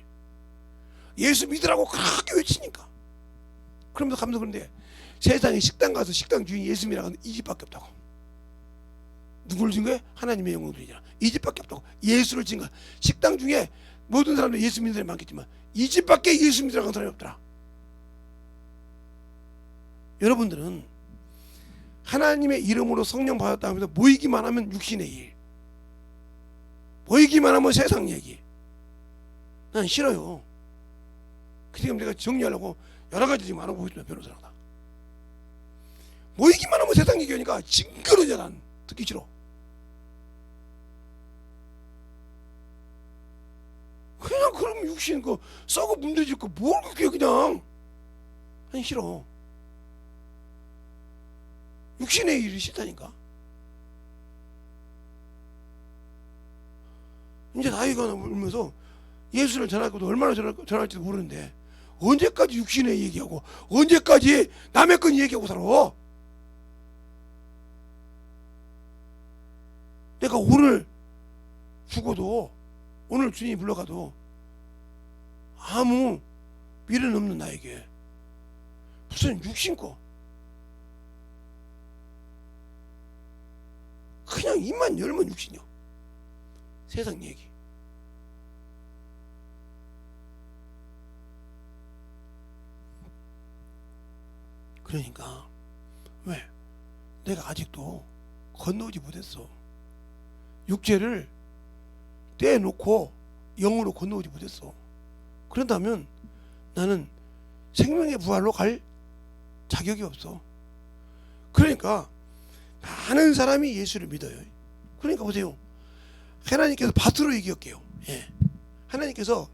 예수 믿으라고 그렇게 외치니까. 그러면서 가면서 그런데 세상에 식당 가서 식당 주인이 예수 믿으라고 하는데 이 집밖에 없다고. 누구를 진 거야? 하나님의 영광들이잖아. 이 집밖에 없다고. 예수를 진 거야. 식당 중에 모든 사람들 예수 믿는 사람이 많겠지만 이 집밖에 예수 믿으라고 하는 사람이 없더라. 여러분들은 하나님의 이름으로 성령 받았다 하면서 모이기만 하면 육신의 일, 모이기만 하면 세상 얘기. 난 싫어요. 지금 내가 정리하려고 여러 가지 지금 알아보고 있습니다. 변호사랑 다. 모이기만 하면 세상 얘기하니까 징그러져. 난 듣기 싫어. 그냥 그럼 육신 그 썩어 문드질 거 뭘 그렇게 그냥. 아니 싫어. 육신의 일이 싫다니까. 이제 나이가 울면서 예수를 전할 것도 얼마나 전할지도 모르는데 언제까지 육신의 얘기하고 언제까지 남의 건 얘기하고 살아? 내가 오늘 죽어도 오늘 주님이 불러가도 아무 미련 없는 나에게 무슨 육신거 그냥 입만 열면 육신이요. 세상 얘기. 그러니까 왜? 내가 아직도 건너오지 못했어. 육체를 떼놓고 영으로 건너오지 못했어. 그런다면 나는 생명의 부활로 갈 자격이 없어. 그러니까 많은 사람이 예수를 믿어요. 그러니까 보세요. 하나님께서 밭으로 얘기할게요. 예. 하나님께서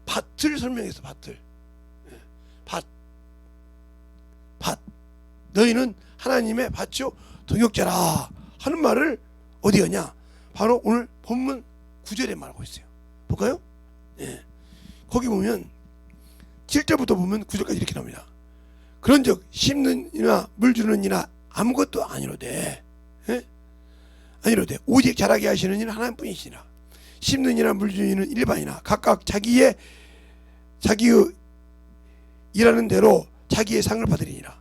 밭을 설명해서 밭을. 예. 밭. 너희는 하나님의 밭이요 동역자라 하는 말을 어디 하냐? 바로 오늘 본문 9절에 말하고 있어요. 볼까요? 예. 거기 보면 7절부터 보면 9절까지 이렇게 나옵니다. 그런즉 심는 이나 물 주는 이나 아무것도 아니로되, 예? 아니로되 오직 자라게 하시는 이는 하나님뿐이시니라. 심는 이나 물 주는 이는 일반이나 각각 자기의 일하는 대로 자기의 상을 받으리니라.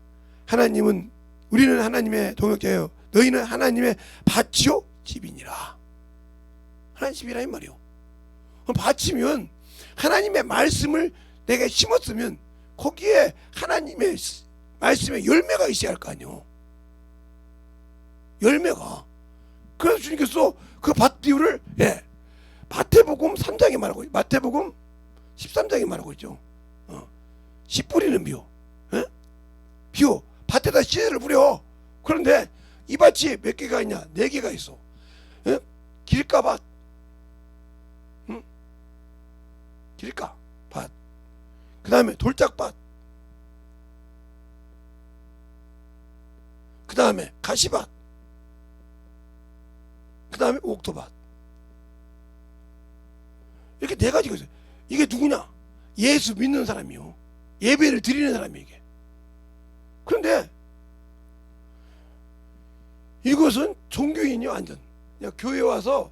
우리는 하나님의 동역자요 너희는 하나님의 밭이요 집이니라. 하나님 집이라 이 말이요. 밭이면 하나님의 말씀을 내가 심었으면 거기에 하나님의 말씀에 열매가 있어야 할 거 아니요. 열매가. 그래서 주님께서 그 밭 비유를 마태복음 3장에 말하고 마태복음 13장에 말하고 있죠. 씨 뿌리는 비유. 비유. 밭에다 씨를 뿌려. 그런데 이 밭이 몇 개가 있냐? 4개가 있어. 길가밭, 길가밭. 그 다음에 돌짝밭. 그 다음에 가시밭. 그 다음에 옥토밭. 이렇게 4가지가 있어요. 이게 누구냐? 예수 믿는 사람이요. 예배를 드리는 사람이 이게. 그런데 이것은 종교인이 완전 그냥 교회 와서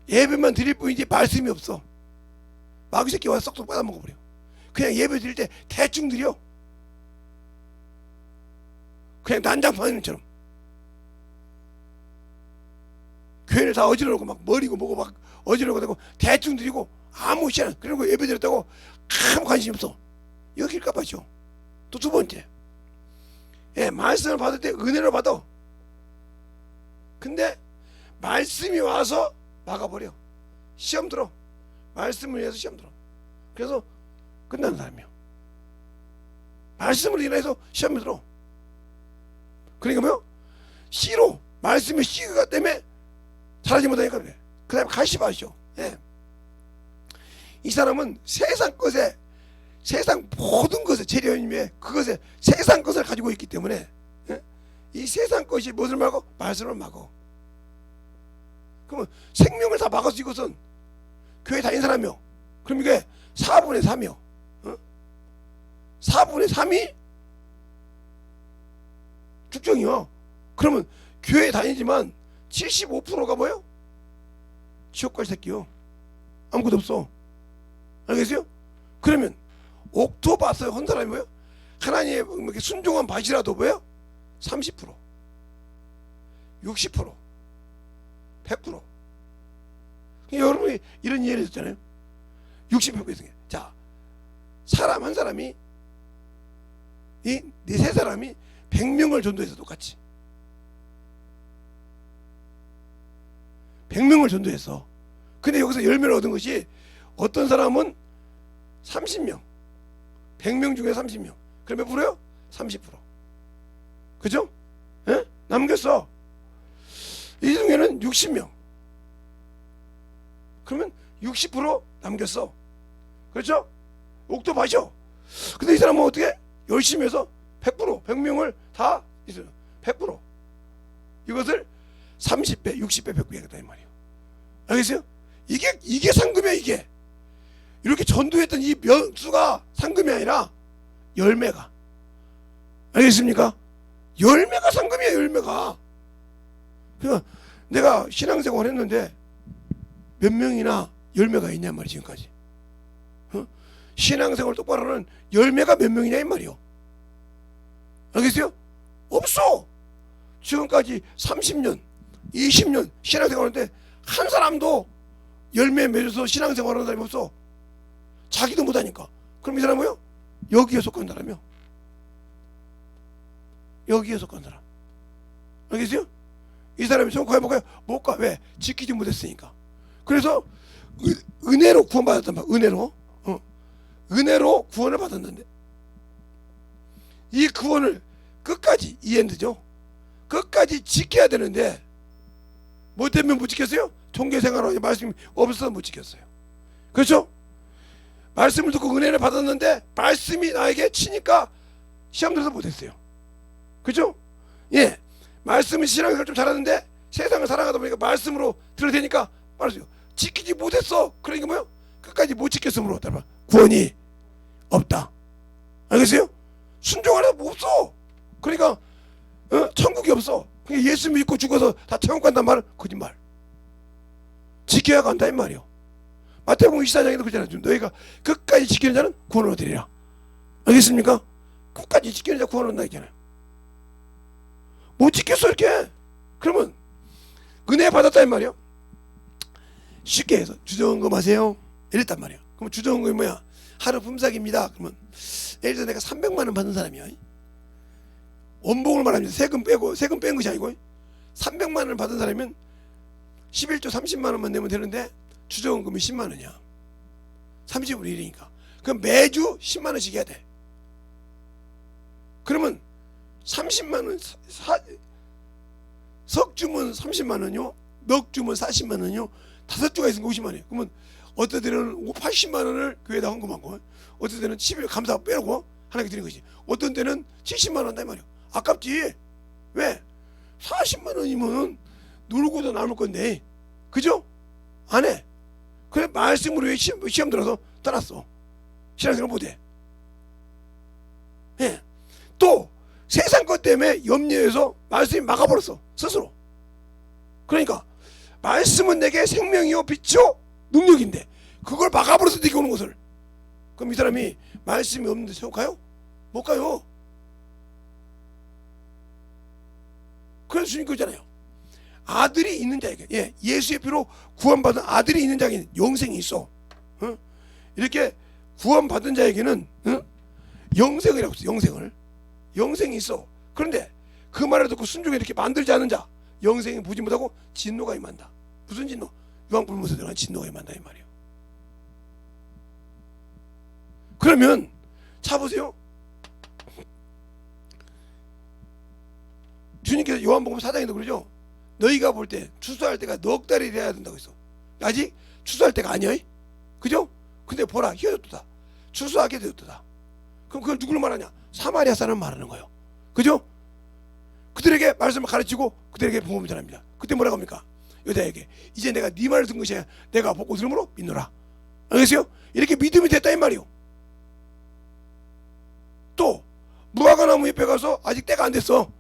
예배만 드릴 뿐이지 말씀이 없어. 마귀 새끼 와서 쏙쏙 받아먹어버려. 그냥 예배 드릴 때 대충 드려. 그냥 난장판처럼. 교회를 다 어지러우고 막 머리고 뭐고 막 어지러우고 되고 대충 드리고 아무 시간 그리고 예배 드렸다고 아무 관심 없어. 이거 길값이죠. 또 2번째, 말씀을 받을 때 은혜로 받아. 근데 말씀이 와서 막아버려. 시험 들어. 말씀을 위해서 시험 들어. 그래서 끝나는 사람이요. 말씀을 인해서 시험이 들어. 그러니까 뭐요? 씨로 말씀의 씨가 때문에 잘하지 못하니까 그래. 그 다음에 가시밭이죠. 이 사람은 세상 모든 것에 재련임에 그것에 세상 것을 가지고 있기 때문에 이 세상 것이 무엇을 막어? 말씀을 막어. 그러면 생명을 다 막아서 이것은 교회 다닌 사람이요. 그럼 이게 4분의 3이요. 4분의 3이 축정이요. 그러면 교회 다니지만 75%가 뭐예요? 지옥 갈 새끼요. 아무것도 없어. 알겠어요? 그러면 옥토밭을 한 사람이 뭐예요? 하나님의 순종한 밭이라도 뭐예요? 30%, 60%, 100%. 여러분이 이런 이해를 했잖아요. 60%. 자, 사람 한 사람이 이 3사람이 100명을 전도해서 똑같이 100명을 전도했어. 근데 여기서 열매를 얻은 것이 어떤 사람은 30명, 100명 중에 30명. 그럼 몇 프로요? 30%. 그죠? 남겼어. 이 중에는 60명. 그러면 60% 남겼어. 그렇죠? 옥토밭이요. 근데 이 사람은 어떻게? 열심히 해서 100%, 100명을 다 있어요. 100%. 이것을 30배, 60배, 100배 하겠다 이 말이에요. 알겠어요? 이게 상금이야. 이게 이렇게 전도했던 이 면수가 상금이 아니라 열매가. 알겠습니까? 열매가 상금이야. 열매가. 그러니까 내가 신앙생활 했는데 몇 명이나 열매가 있냔 말이야. 지금까지 신앙생활 똑바로 하는 열매가 몇 명이냐 이 말이요. 알겠어요? 없어. 지금까지 30년 20년 신앙생활 하는데 한 사람도 열매 맺어서 신앙생활 하는 사람이 없어. 자기도 못하니까. 그럼 이 사람은 뭐요? 여기에 속한 사람이요. 여기에 속한 사람. 알겠어요? 이 사람이 성과에 못 가. 왜? 지키지 못했으니까. 그래서 은혜로 구원받았단 말이야. 은혜로 구원을 받았는데 이 구원을 끝까지 이엔드죠. 끝까지 지켜야 되는데 뭐 때문에 못 지켰어요? 종교생활하고 말씀이 없어서 못 지켰어요. 그렇죠? 말씀을 듣고 은혜를 받았는데 말씀이 나에게 치니까 시험 들어서 못했어요. 그렇죠? 예, 말씀은 신앙생활 좀 잘하는데 세상을 살아가다 보니까 말씀으로 들어대니까 말했어요. 지키지 못했어. 그러니까 뭐요? 끝까지 못 지켰으므로 구원이 없다. 알겠어요? 순종하려면 없어. 그러니까 천국이 없어. 그러니까 예수 믿고 죽어서 다 천국 간단 말은 거짓말. 지켜야 간다 이 말이요. 마태복음 24장에도 그러잖아요. 너희가 끝까지 지키는 자는 구원을 얻으리라. 알겠습니까? 끝까지 지키는 자 구원을 얻는다 했잖아요. 못 지켰어 이렇게. 그러면 은혜 받았다 이 말이요. 쉽게 해서 주정금 하세요 이랬단 말이야. 그럼 주정금이 뭐야? 하루 품삯입니다. 그러면 예를 들어 내가 300만 원 받는 사람이야. 원봉을 말합니다. 세금 뺀 것이 아니고 300만 원을 받은 사람이면 11조 30만 원만 내면 되는데 주정금이 10만 원이야. 30분의 1이니까. 그럼 매주 10만 원씩 해야 돼. 그러면 30만 원 석주면 30만 원이요. 넉 주면 40만 원이요. 5주가 있으면 50만 원이에요. 그러면 어떤 때는 80만 원을 교회에다 헌금하고 어떤 때는 11일 감사 빼고 하나님께 드리는 것이 어떤 때는 70만 원 한다 말이에요. 아깝지. 왜? 40만 원이면 놀고도 남을 건데 그죠? 안 해. 그래 말씀으로 왜 시험 들어서 떠났어. 신앙생활 못해. 예. 또 세상 것 때문에 염려해서 말씀이 막아버렸어 스스로. 그러니까 말씀은 내게 생명이요 빛이요 능력인데 그걸 막아버려서 내게 오는 것을. 그럼 이 사람이 말씀이 없는데 세워 가요? 못 가요. 그래서 주님 그러잖아요. 아들이 있는 자에게 예수의 피로 구원받은 아들이 있는 자에게는 영생이 있어. 이렇게 구원받은 자에게는 영생이라고 했어. 영생이 있어. 그런데 그 말을 듣고 순종해 이렇게 만들지 않은 자 영생이 보지 못하고 진노가 임한다. 무슨 진노? 유황불문서 들어간 진노가 임한다 이 말이에요. 그러면 자 보세요. 주님께서 요한복음 4장에도 그러죠. 너희가 볼 때 추수할 때가 넉 달이 돼야 된다고 했어. 아직 추수할 때가 아니야. 그죠? 근데 보라 희어졌다. 추수하게 되었다. 그럼 그걸 누구를 말하냐? 사마리아 사람 말하는 거예요. 그죠? 그들에게 말씀을 가르치고 그들에게 복음을 전합니다. 그때 뭐라고 합니까? 여자에게 이제 내가 네 말을 듣는 것이 내가 보고 들음으로 믿노라. 알겠어요? 이렇게 믿음이 됐다 이 말이요. 또 무화과나무 옆에 가서 아직 때가 안 됐어.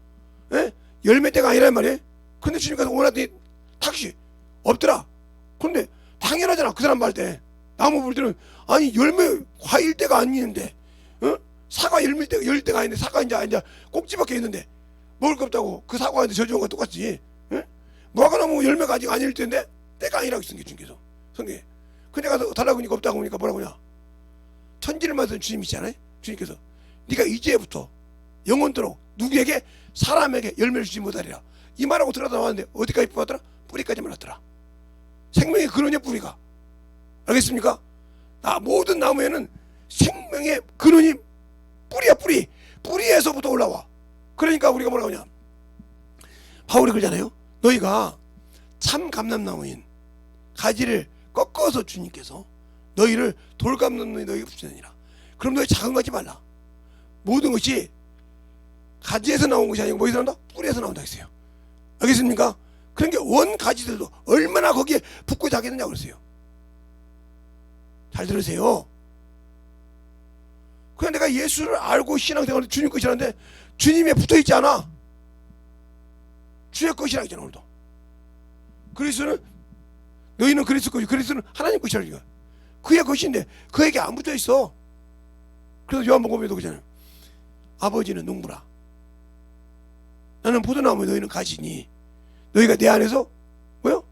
열매 때가 아니란 말이에요. 근데 주님께서 원하더니 탁시 없더라. 그런데 당연하잖아. 그 사람 말 때 나무 볼 때는 아니 열매 과일 때가 아니는데 사과 열매 때가 열 때가 아닌데 사과 이제 꼭지밖에 있는데 먹을 거 없다고 그 사과한테 저주한 거 똑같지. 무화과나무 열매가 아직 아닐 텐데 때가 아니라고 했으니까 주님께서 성경에. 근데 가서 달라고 하니까 없다고 하니까 뭐라고 하냐? 천지를 만든 주님이잖아요. 주님께서 네가 이제부터 영원토록 누구에게 사람에게 열매를 주지 못하리라 이 말하고 들어다 나왔는데 어디까지 뽑았더라? 뿌리까지만 왔더라. 생명의 근원이야 뿌리가. 알겠습니까? 모든 나무에는 생명의 근원이 뿌리야. 뿌리에서부터 올라와. 그러니까 우리가 뭐라고 하냐? 바울이 그러잖아요. 너희가 참 감람나무인 가지를 꺾어서 주님께서 너희를 돌감나무인 너희에게 붙이느니라. 그럼 너희 작은 거 하지 말라. 모든 것이 가지에서 나온 것이 아니고 뭐에서 나온다? 뿌리에서 나온다 했어요. 알겠습니까? 그러니까 원 가지들도 얼마나 거기에 붙고 자겠느냐고 그랬어요. 잘 들으세요. 그냥 내가 예수를 알고 신앙생활을 주님 것이라는데 주님에 붙어있지 않아. 주의 것이라 했잖아. 오늘도 그리스도는 너희는 그리스도 것이고 그리스도는 하나님 것이라. 그의 것인데 그에게 안 붙어있어. 그래서 요한복음에도 그러잖아요. 아버지는 농부라 나는 포도나무 너희는 가지니 너희가 내 안에서 뭐요?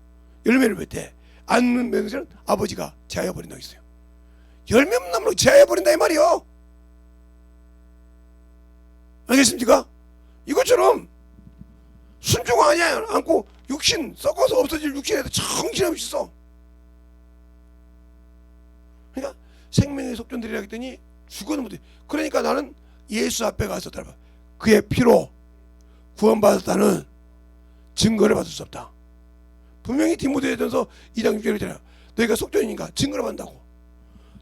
열매를 맺되 안 맺는 아버지가 제하여 버린다고 했어요. 열매 없는 나무로 제하여 버린다 이 말이요. 알겠습니까? 이것처럼 순종하지 않고 육신 썩어서 없어질 육신에도 정신없이 써. 그러니까 생명의 속전들이라 했더니 죽어도 못해. 그러니까 나는 예수 앞에 가서 따라봐. 그의 피로 구원받았다는 증거를 받을 수 없다. 분명히 디모데전서 2장 6절에 있잖아요. 너희가 속전이니까 증거를 받는다고.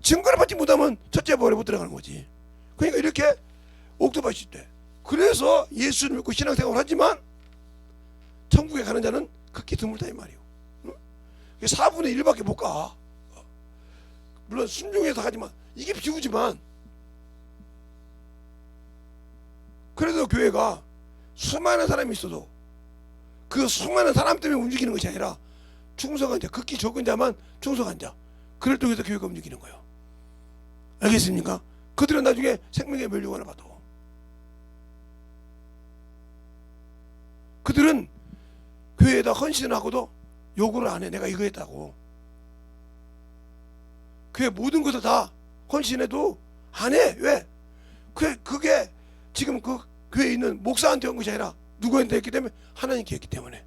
증거를 받지 못하면 첫째 벌에 못 들어가는 거지. 그러니까 이렇게 옥토밭이 있대. 그래서 예수를 믿고 신앙생활을 하지만 천국에 가는 자는 극히 드물다 이 말이에요. 4분의 1밖에 못 가. 물론 순종해서 하지만 이게 비우지만 그래도 교회가 수많은 사람이 있어도 그 수많은 사람 때문에 움직이는 것이 아니라 충성한 자, 극히 적은 자만 충성한 자, 그를 통해서 교회가 움직이는 거예요. 알겠습니까? 그들은 나중에 생명의 멸류관을 받아. 그들은 교회에다 헌신을 하고도 요구를 안 해. 내가 이거 했다고. 교회 모든 것을 다 헌신해도 안 해. 왜? 그게 지금 그 교회에 있는 목사한테 온 것이 아니라 누구한테 했기 때문에 하나님께 했기 때문에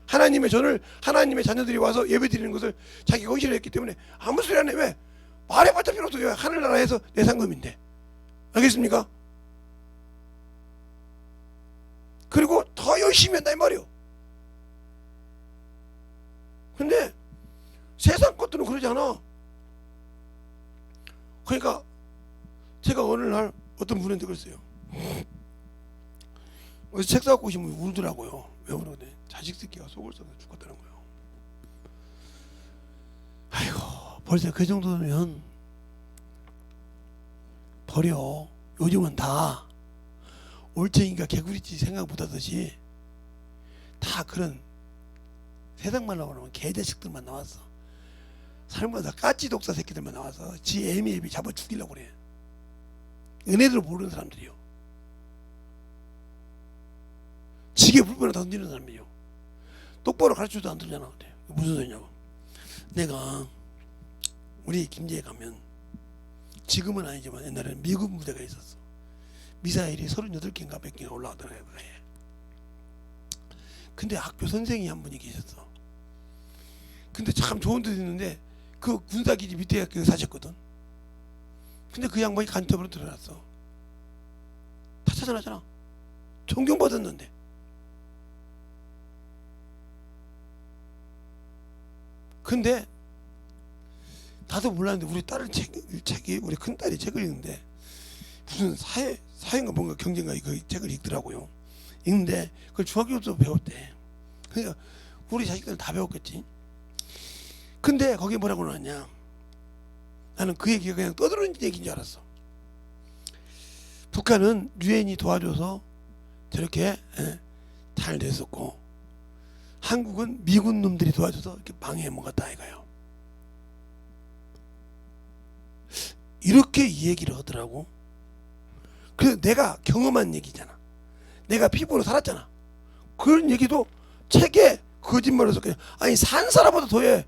하나님의 전을 하나님의 자녀들이 와서 예배 드리는 것을 자기가 헌신을 했기 때문에 아무 소리 안 해. 왜? 말해봤자 필요 없어. 하늘나라에서 내 상금인데. 알겠습니까? 그리고 더 열심히 한다 이 말이요. 근데 세상 것들은 그러지 않아. 그러니까 제가 어느 날 어떤 분한테 그랬어요. 어디서 책 사갖고 오시면 울더라고요. 왜 그러거든? 자식 새끼가 속을 썩어 죽었다는 거예요. 아이고 벌써 그 정도면 버려. 요즘은 다 올챙이가 개구리치 생각 못하듯이 다 그런 세상만 나오면 개자식들만 나왔어. 살면서 까치 독사 새끼들만 나와서 지 애미애비 잡아 죽이려고 그래. 은혜를 모르는 사람들이요. 지게 불편을 던지는 사람이요. 똑바로 가르쳐도 안 들잖아. 무슨 소리냐고. 내가 우리 김제에 가면 지금은 아니지만 옛날에는 미군 부대가 있었어. 미사일이 38개인가 100개가 올라가더라고요. 근데 학교 선생이 한 분이 계셨어. 근데 참 좋은 데 있는데 그 군사기지 밑에 그 사셨거든. 근데 그 양반이 간첩으로 들어갔어. 다 찾아나잖아. 존경받았는데. 근데 나도 몰랐는데 우리 딸은 책이 우리 큰딸이 책을 읽는데 무슨 사회인가 뭔가 경제인가 그 책을 읽더라고요. 읽는데 그걸 중학교부터 배웠대. 그러니까 우리 자식들은 다 배웠겠지. 근데 거기에 뭐라고 나왔냐. 나는 그 얘기가 그냥 떠드는 얘기인 줄 알았어. 북한은 유엔이 도와줘서 저렇게 잘 됐었고 한국은 미군 놈들이 도와줘서 이렇게 방해해 먹었다 이거예요. 이렇게 이 얘기를 하더라고. 그래서 내가 경험한 얘기잖아. 내가 피부로 살았잖아. 그런 얘기도 책에 거짓말을 써. 아니 산 사람보다 더해.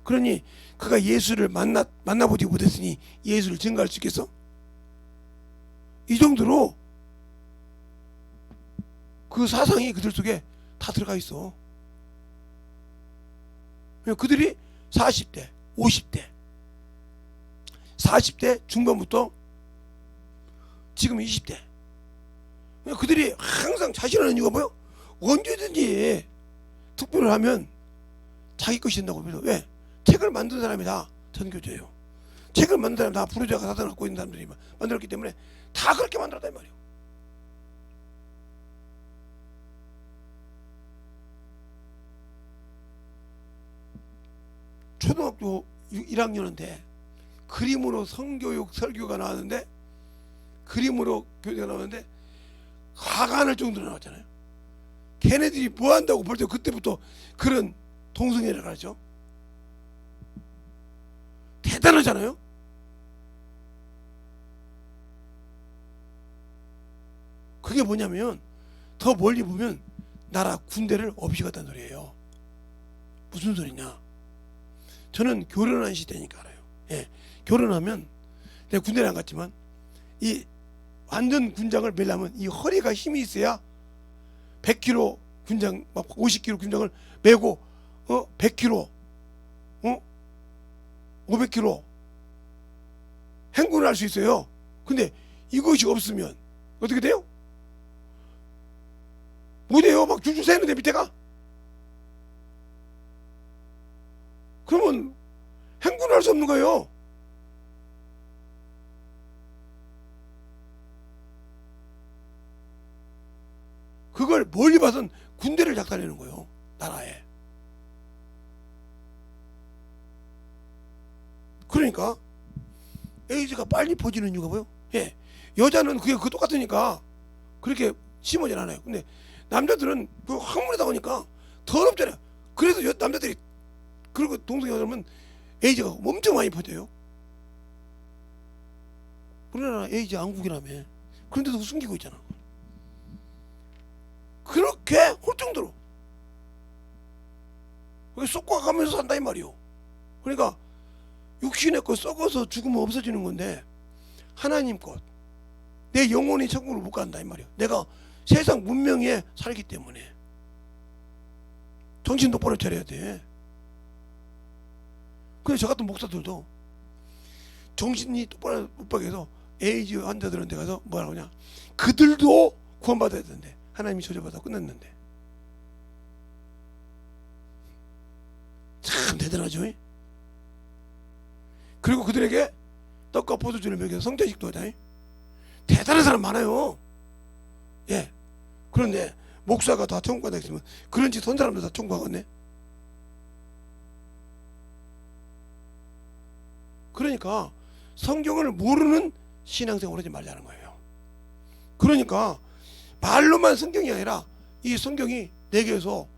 그러니 그가 예수를 만나보지 못했으니 예수를 증거할 수 있겠어? 이 정도로 그 사상이 그들 속에 다 들어가 있어. 그들이 40대, 50대, 40대 중반부터 지금 20대. 그들이 항상 자신하는 이유가 뭐요? 언제든지 투표를 하면 자기 것이 된다고 믿어. 왜? 책을 만든 사람이 다 전교조예요. 책을 만든 사람이 다 부르자가 사단을 갖고 있는 사람들이 만들었기 때문에 다 그렇게 만들었단 말이에요. 초등학교 1학년인데 그림으로 성교육 설교가 나왔는데, 그림으로 교재가 나왔는데 화가 날 정도로 나왔잖아요. 걔네들이 뭐 한다고 벌써 그때부터 그런 동성애를 가르쳐? 대단하잖아요. 그게 뭐냐면 더 멀리 보면 나라 군대를 없이 갔다는 소리예요. 무슨 소리냐? 저는 결혼한 시대니까 알아요. 예, 결혼하면 내가 군대를 안 갔지만 이 완전 군장을 매려면 이 허리가 힘이 있어야 100kg 군장, 막 50kg 군장을 메고 100kg, 500kg 행군을 할 수 있어요. 근데 이것이 없으면 어떻게 돼요? 못해요. 막 줄줄 새는데 밑에가. 그러면 행군을 할 수 없는 거예요. 그걸 멀리 봐선 군대를 작살내는 거예요. 나라에. 그러니까 에이즈가 빨리 퍼지는 이유가 뭐예요? 예, 여자는 그게 그 똑같으니까 그렇게 심하진 않아요. 근데 남자들은 그 학문에다 보니까 더럽잖아요. 그래서 남자들이, 그리고 동성애자면 에이즈가 엄청 많이 퍼져요. 우리나라 에이즈 왕국이라며. 그런데도 숨기고 있잖아. 그렇게 할 정도로 썩고 가면서 산다 이 말이요. 그러니까 육신의 것 썩어서 죽으면 없어지는 건데 하나님 것, 내 영혼이 천국으로 못 간다 이 말이요. 내가 세상 문명에 살기 때문에 정신 똑바로 차려야 돼. 그래서 저 같은 목사들도 정신이 똑바로 못 가게 해서 에이즈 환자들한테 가서 뭐라고 하냐, 그들도 구원받아야 되는데 하나님이 저주받아 끝났는데. 참 대단하죠. 그리고 그들에게 떡과 포도주를 먹여서 성자식도 하자. 대단한 사람 많아요. 예. 그런데 목사가 다 천국 가다 있으면 그런 짓 선 사람들 다 천국 가겠네. 그러니까 성경을 모르는 신앙생활을 하지 말자는 거예요. 그러니까 말로만 성경이 아니라 이 성경이 내게서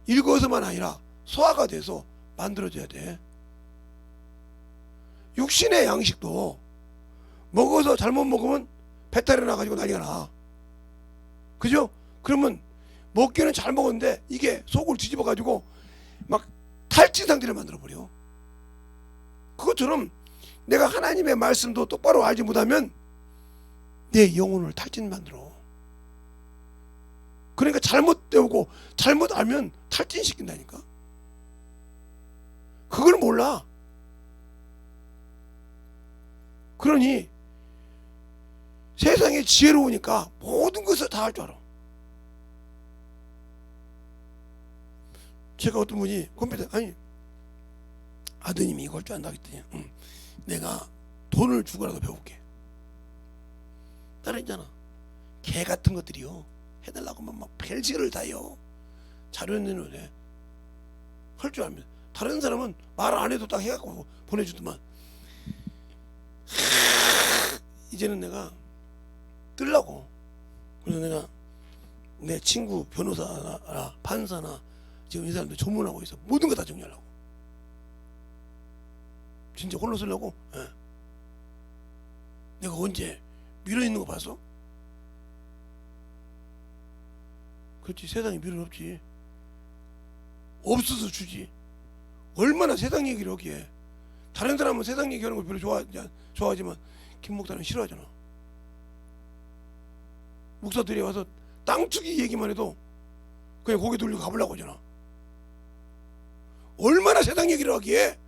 읽어서만 아니라 소화가 돼서 만들어져야 돼. 육신의 양식도 먹어서 잘못 먹으면 배탈이 나가지고 난리가 나. 그죠? 그러면 먹기는 잘 먹었는데 이게 속을 뒤집어가지고 막 탈진 상태를 만들어버려. 그것처럼 내가 하나님의 말씀도 똑바로 알지 못하면 내 영혼을 탈진 만들어. 그러니까 잘못 배우고 잘못 알면 탈진시킨다니까. 그걸 몰라. 그러니 세상에 지혜로우니까 모든 것을 다 할 줄 알아. 제가 어떤 분이 컴퓨터, 아니 아드님이 이걸 줄 안다 했더니 내가 돈을 주고라도 배울게. 따라했잖아. 개 같은 것들이요, 해달라고 하면 막 별짓을 다 해요. 자료 내놓으래. 할 줄 알면. 다른 사람은 말 안 해도 딱 해갖고 보내주더만. 이제는 내가 뜨려고. 그래서 내가 내 친구 변호사나 판사나 지금 이 사람들 조문하고 있어. 모든 거 다 정리하려고. 진짜 홀로 쓰려고. 예. 내가 언제 미련 있는 거 봤어? 그렇지. 세상에 미련 없지. 없어서 주지. 얼마나 세상 얘기를 하기에. 다른 사람은 세상 얘기하는 걸 별로 좋아하지만 김 목사는 싫어하잖아. 목사들이 와서 땅 주기 얘기만 해도 그냥 고개 돌리고 가보려고 하잖아. 얼마나 세상 얘기를 하기에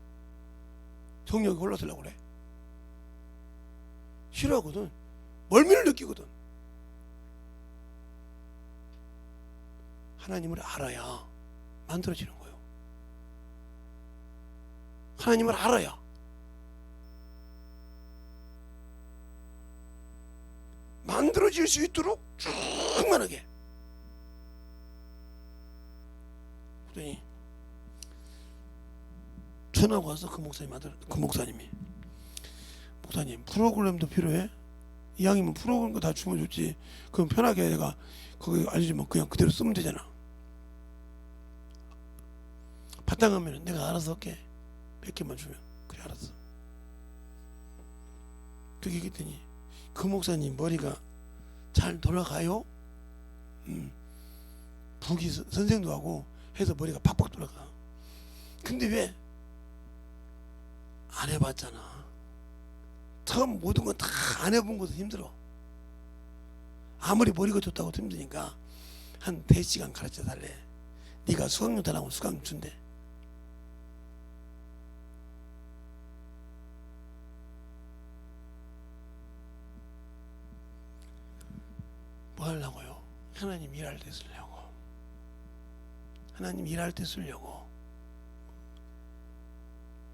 성령이 홀라서려고 그래. 싫어하거든. 멀미를 느끼거든. 하나님을 알아야 만들어지는 거예요. 하나님을 알아야. 만들어질 수 있도록 충만하게. 그러니 전화가 와서 그 목사님이 목사님 프로그램도 필요해? 이왕이면 프로그램 거 다 주면 좋지. 그럼 편하게 내가 거기 알려주면 그냥 그대로 쓰면 되잖아. 바탕화면은 내가 알아서 할게. 100개만 주면. 그래 알았어. 그렇게 얘기했더니 그 목사님 머리가 잘 돌아가요? 부기 선생도 하고 해서 머리가 팍팍 돌아가. 근데 왜? 안 해봤잖아. 처음 모든 건 다 안 해본 것도 힘들어. 아무리 머리가 좋다고 힘드니까 한 4시간 가르쳐 달래. 네가 수강료 달라고 수강료 준대. 뭐 하려고요? 하나님 일할 때 쓰려고. 하나님 일할 때 쓰려고.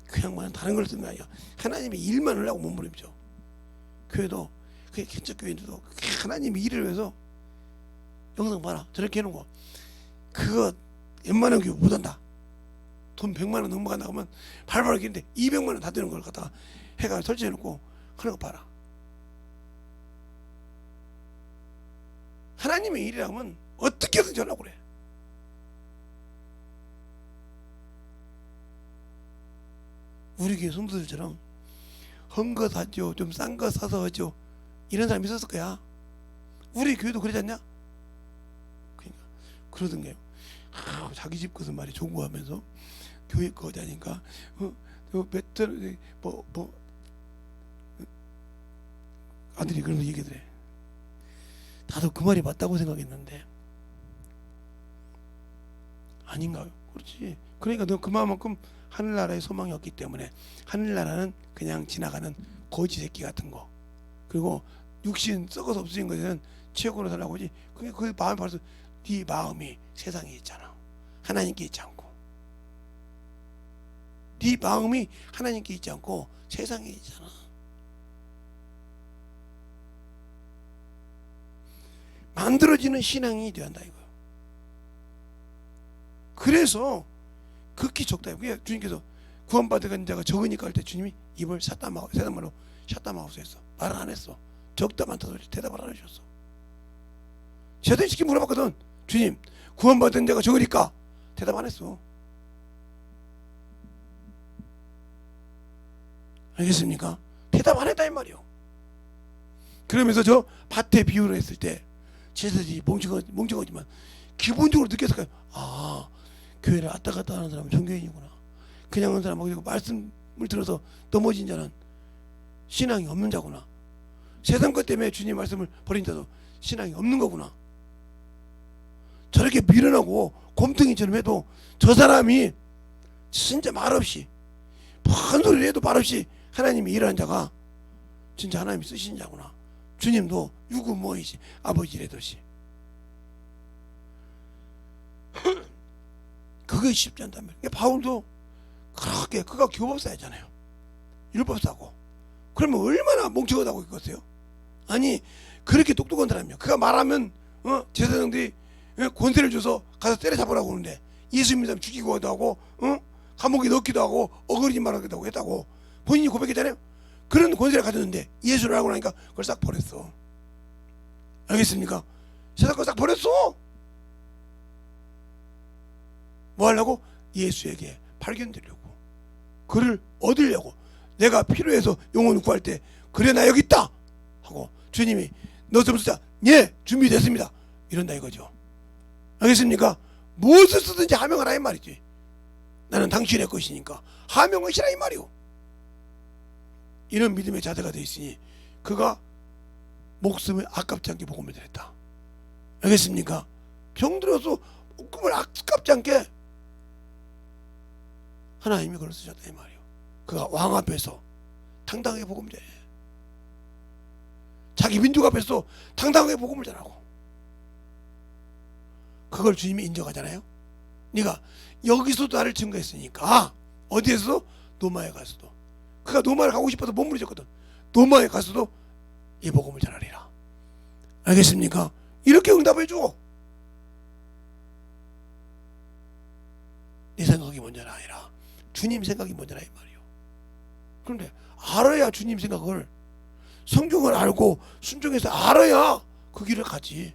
그 양반은 다른 걸 쓰는 게 아니야. 하나님의 일만 하려고 몸부림쳐. 교회도 그 개척 교회도 하나님의 일을 위해서 영상 봐라 저렇게 해놓은 거 그거 웬만한 교회 못한다. 돈 100만원 넘어간다 하면 발발 하는데 200만원 다 되는 걸 갖다가 해가 설치해놓고 하는 거 봐라. 하나님의 일이라면 어떻게든지 하려고 그래. 우리 교회 성도들처럼 헌거 사죠, 좀 싼 거 사서 하죠, 이런 사람이 있었을 거야. 우리 교회도 그러지 않냐? 그러니까 그러던가요. 자기 집 것은 말이 좋은 거 하면서 교회 거 하자니까 아들이 그런 거 얘기를 해. 나도 그 말이 맞다고 생각했는데 아닌가요? 그렇지. 그러니까 너 그만큼 하늘나라에 소망이 없기 때문에 하늘나라는 그냥 지나가는 거지 새끼 같은 거, 그리고 육신 썩어서 없어진 것에는 최고로 살라고 하지. 그게 그 마음이 벌써 네 마음이 세상에 있잖아. 하나님께 있지 않고. 네 마음이 하나님께 있지 않고 세상에 있잖아. 만들어지는 신앙이 돼야 한다 이거야. 그래서 극히 적다. 그게 주님께서 구원받은 자가 적으니까 할 때 주님이 입을 세단말로 샷다마우스 했어. 말을 안 했어. 적다 많다 소리 대답을 안 해주셨어. 제대로 물어봤거든. 주님 구원받은 자가 적으니까 대답 안 했어. 알겠습니까? 대답 안 했다 이 말이요. 그러면서 저 밭에 비유를 했을 때 제자들이 멍청하지만 기본적으로 느꼈을 거야. 아, 교회를 왔다 갔다 하는 사람은 종교인이구나. 그냥 온 사람하고 말씀을 들어서 넘어진 자는 신앙이 없는 자구나. 세상 것 때문에 주님 말씀을 버린 자도 신앙이 없는 거구나. 저렇게 미련하고 곰탱이처럼 해도 저 사람이 진짜 말없이 큰 소리를 해도 말없이 하나님이 일하는 자가 진짜 하나님이 쓰신 자구나. 주님도 유구모이시 아버지래듯이. 그게 쉽지 않단 말이에요. 바울도 그렇게 그가 교법사였잖아요. 율법사고. 그러면 얼마나 멍청하다고 있겠어요? 아니 그렇게 똑똑한 사람이야. 그가 말하면 제사장들이 권세를 줘서 가서 때려잡으라고 하는데 예수 믿는 사람 죽이기도 하고 감옥에 넣기도 하고 어거지 말하기도 했다고 본인이 고백했잖아요. 그런 권세를 가졌는데 예수를 알고 나니까 그걸 싹 버렸어. 알겠습니까? 세상 걸 싹 버렸어. 뭐 하려고? 예수에게 발견되려고, 그를 얻으려고. 내가 필요해서 영혼을 구할 때 그래 나 여기 있다 하고 주님이 너 좀 쓰자. 예 준비됐습니다 이런다 이거죠. 알겠습니까? 무엇을 쓰든지 하명하라 이 말이지. 나는 당신의 것이니까 하명을 하시라 이 말이오. 이런 믿음의 자세가 되어 있으니 그가 목숨을 아깝지 않게 복음을 전했다. 알겠습니까? 병들어서 목숨을 아깝지 않게 하나님이 그걸 쓰셨다 이 말이오. 그가 왕 앞에서 당당하게 복음을 전해. 자기 민족 앞에서 당당하게 복음을 전하고. 그걸 주님이 인정하잖아요. 네가 여기서도 나를 증거했으니까 어디에서? 노마에 가서도. 그가 노마를 가고 싶어서 몸부림쳤거든. 노마에 가서도 이 복음을 전하리라. 알겠습니까? 이렇게 응답해 줘. 네 생각이 먼저는 아니라 주님 생각이 먼저라 이 말이요. 그런데 알아야 주님 생각을, 성경을 알고 순종해서 알아야 그 길을 가지.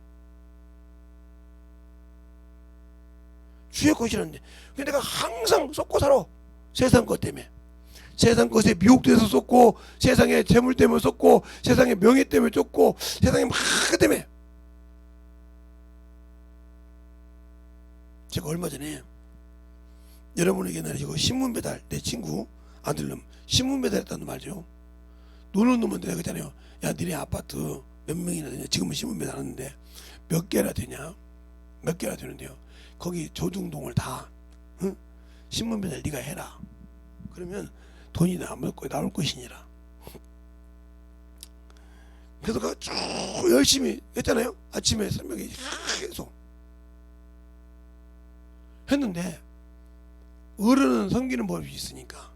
주의 것이라는데, 근데 내가 항상 쏟고 살아. 세상 것 때문에. 세상 것에 미혹돼서 쏟고, 세상의 재물 때문에 쏟고, 세상의 명예 때문에 쫓고, 세상의 막 때문에. 제가 얼마 전에 여러분에게 나 이거 신문 배달, 내 친구 아들놈 신문 배달했다는 말이죠. 노는 놈한테 내가 그랬잖아요. 야, 니네 아파트 몇 명이나 되냐? 지금은 신문 배달하는데 몇 개나 되냐? 몇 개나 되는데요. 거기 조중동을 다 신문 배달 네가 해라. 그러면 돈이 나올 것이니라. 그래서 그 쭉 열심히 했잖아요. 아침에 새벽에 계속 했는데, 어른은 섬기는 법이 있으니까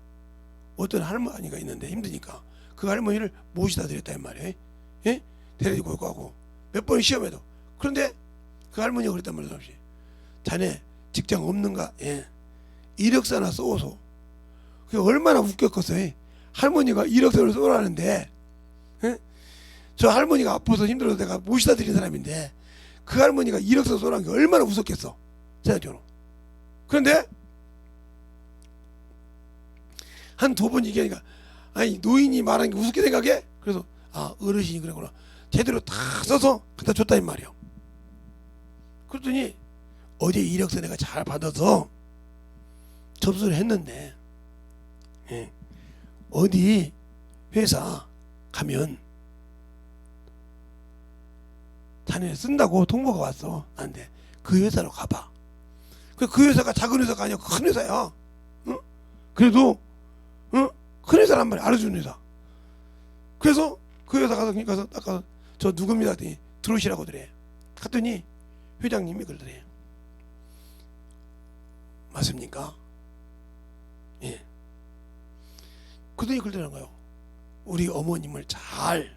어떤 할머니가 있는데 힘드니까 그 할머니를 모시다 드렸단 말이에요. 예? 데리고 가고 몇 번 시험해도. 그런데 그 할머니가 그랬단 말이에요. 자네 직장 없는가? 예. 이력서나 써오소. 그게 얼마나 웃겼겠어요. 할머니가 이력서를 써라는데, 예? 저 할머니가 아파서 힘들어서 내가 모시다 드린 사람인데 그 할머니가 이력서 써라는 게 얼마나 웃었겠어. 생각해요. 그런데 한 두 번 얘기하니까, 아니 노인이 말하는 게 우습게 생각해? 그래서 어르신이 그러구나. 제대로 다 써서 갖다 줬다 이 말이요. 그랬더니 어제 이력서 내가 잘 받아서 접수를 했는데, 예, 어디 회사 가면 자네 쓴다고 통보가 왔어. 나한테 그 회사로 가봐. 그 회사가 작은 회사가 아니야. 큰 회사야. 응? 그래도 큰 회사란 말이야. 알아주는 회사. 그래서 그 회사 가서 아까 저 누굽니다 했더니 들어오시라고 그래. 갔더니 회장님이 그러더래. 맞습니까? 예. 그러더니 그러더라는 거예요. 우리 어머님을 잘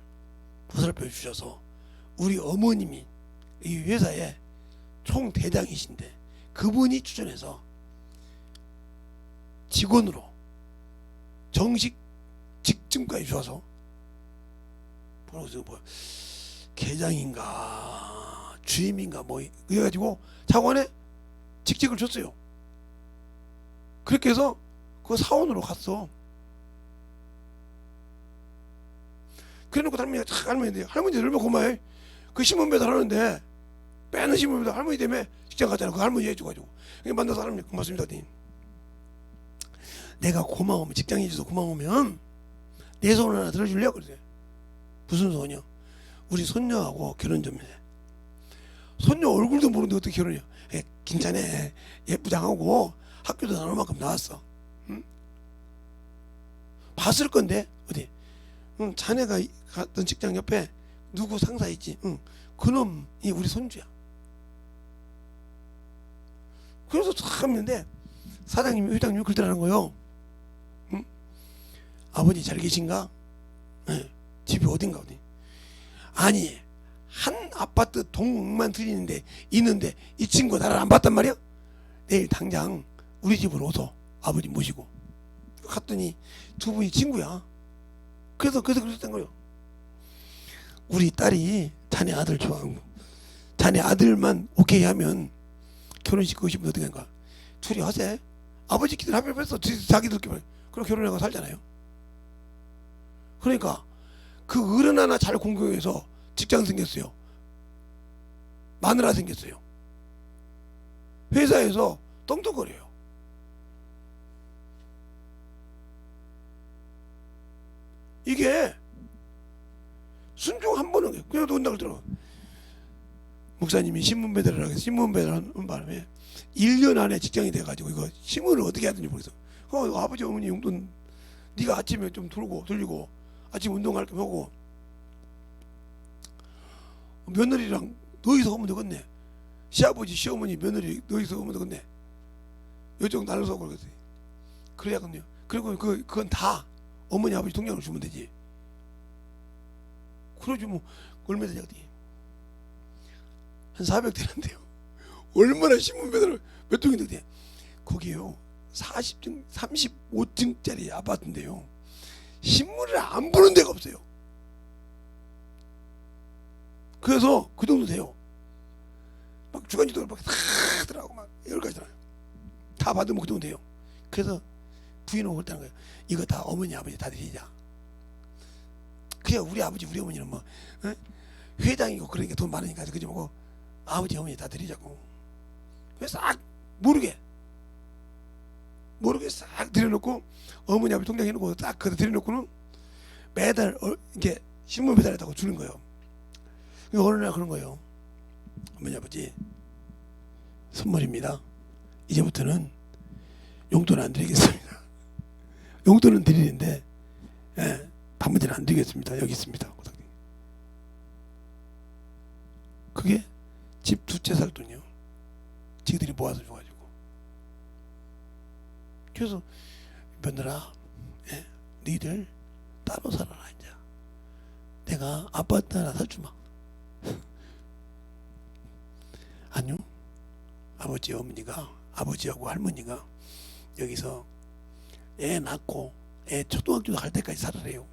보살펴 주셔서 우리 어머님이 이 회사의 총대장이신데 그분이 추천해서 직원으로 정식 직증까지 줘서 뭐 계장인가 주임인가 뭐 그래가지고 차관에 직책을 줬어요. 그렇게 해서 그 사원으로 갔어. 그래놓고 할머니 얼마나 고마워요. 그 신문 배달하는데 빼는 신문 배달 할머니 때문에 직장 갔잖아. 그 할머니 해줘가지고 만나서 할머니 고맙습니다. 내가 고마우면 직장 해줘서 고마우면 내 소원 하나 들어줄래요? 그러세요. 무슨 소원이요? 우리 손녀하고 결혼 좀 해. 손녀 얼굴도 모르는데 어떻게 결혼해요? 괜찮아. 예쁘장하고 학교도 나올 만큼 나왔어. 응? 봤을 건데 어디? 응, 자네가 갔던 직장 옆에 누구 상사 있지? 응, 그놈이 우리 손주야. 그래서 참 했는데 사장님이 회장님이 그러더라는 거요. 응? 아버지 잘 계신가? 네. 집이 어딘가 어디? 아니 한 아파트 동만 들리는데 있는데 이 친구가 나를 안 봤단 말이야? 내일 당장 우리 집으로 오소. 아버지 모시고. 갔더니 두 분이 친구야. 그래서 그랬던 거요. 우리 딸이 자네 아들 좋아하고 자네 아들만 오케이 하면 결혼식 하고 싶으면 어떻게 할까? 둘이 하세. 아버지끼리 합의했어. 자기들끼리. 그럼 결혼하고 살잖아요. 그러니까 그 어른 하나 잘 공경해서 직장 생겼어요. 마누라 생겼어요. 회사에서 떵떵거려요. 이게 순종 한 번은 그냥 온다고 들어. 목사님이 신문 배달을 하겠어. 신문 배달하는 바람에 1년 안에 직장이 돼가지고 이거 신문을 어떻게 해야 되는지 모르겠어. 아버지 어머니 용돈 네가 아침에 좀 돌리고 아침 운동할 겸 하고 며느리랑 너희서 오면 되겠네. 시아버지 시어머니 며느리 너희서 오면 되겠네. 요쪽 날려서 오고 그러겠어요. 그래야겠네요. 그리고 그건 다 어머니 아버지 통장으로 주면 되지. 그러지 뭐 얼마 되냐 한 400 되는데요. 얼마나 신문 배달을 몇 통이 돼? 거기요 40층 35층짜리 아파트인데요, 신문을 안 보는 데가 없어요. 그래서 그 정도 돼요. 막 주간지도를 막다 들어가고 막 10가지잖아요. 다 받으면 그 정도 돼요. 그래서 부인은 그랬다는 거예요. 이거 다 어머니 아버지 다 드리자. 그냥 우리 아버지 우리 어머니는 뭐 회장이고 그러니까 돈 많으니까 그지 뭐고 아버지 어머니 다 드리자고. 그래서 싹 모르게 싹 들여놓고 어머니 아버지 통장에 놓고 딱 그거 들여놓고는 매달 이렇게 신문 배달했다고 주는 거예요. 어느 날 그런 거예요. 어머니 아버지 선물입니다. 이제부터는 용돈 안 드리겠습니다. 용돈은 드리는데 단무지는 안 드리겠습니다. 여기 있습니다. 그게 집 2채 살 돈이요. 지들이 모아서 줘가지고. 그래서 며느라, 너희들 따로 살아라 이제. 내가 아파트 하나 사주마. 아니요. 아버지 어머니가 아버지하고 할머니가 여기서 애 낳고 애 초등학교 갈 때까지 살아래요.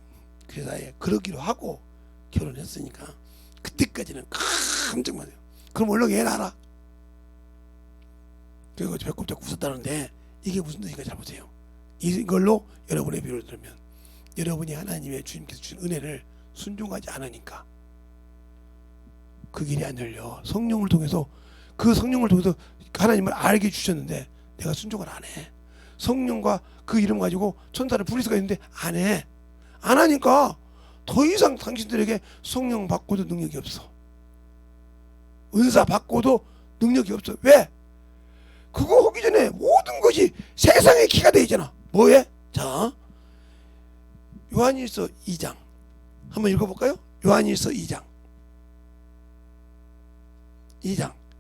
그래서 아예 그러기로 하고 결혼했으니까 그때까지는 깜짝 놀라요. 그럼 얼른 애 낳아라. 그리고 배꼽 잡고 웃었다는데 이게 무슨 뜻인가 잘 보세요. 이걸로 여러분의 비유를 들으면 여러분이 하나님의 주님께서 주신 은혜를 순종하지 않으니까 그 길이 안 열려. 성령을 통해서 하나님을 알게 주셨는데 내가 순종을 안 해. 성령과 그 이름 가지고 천사를 부릴 수가 있는데 안 해. 안 하니까 더 이상 당신들에게 성령 받고도 능력이 없어. 은사 받고도 능력이 없어. 왜? 그거 하기 전에 모든 것이 세상의 키가 돼 있잖아. 뭐에? 자, 요한일서 2장 한번 읽어볼까요? 요한일서 2장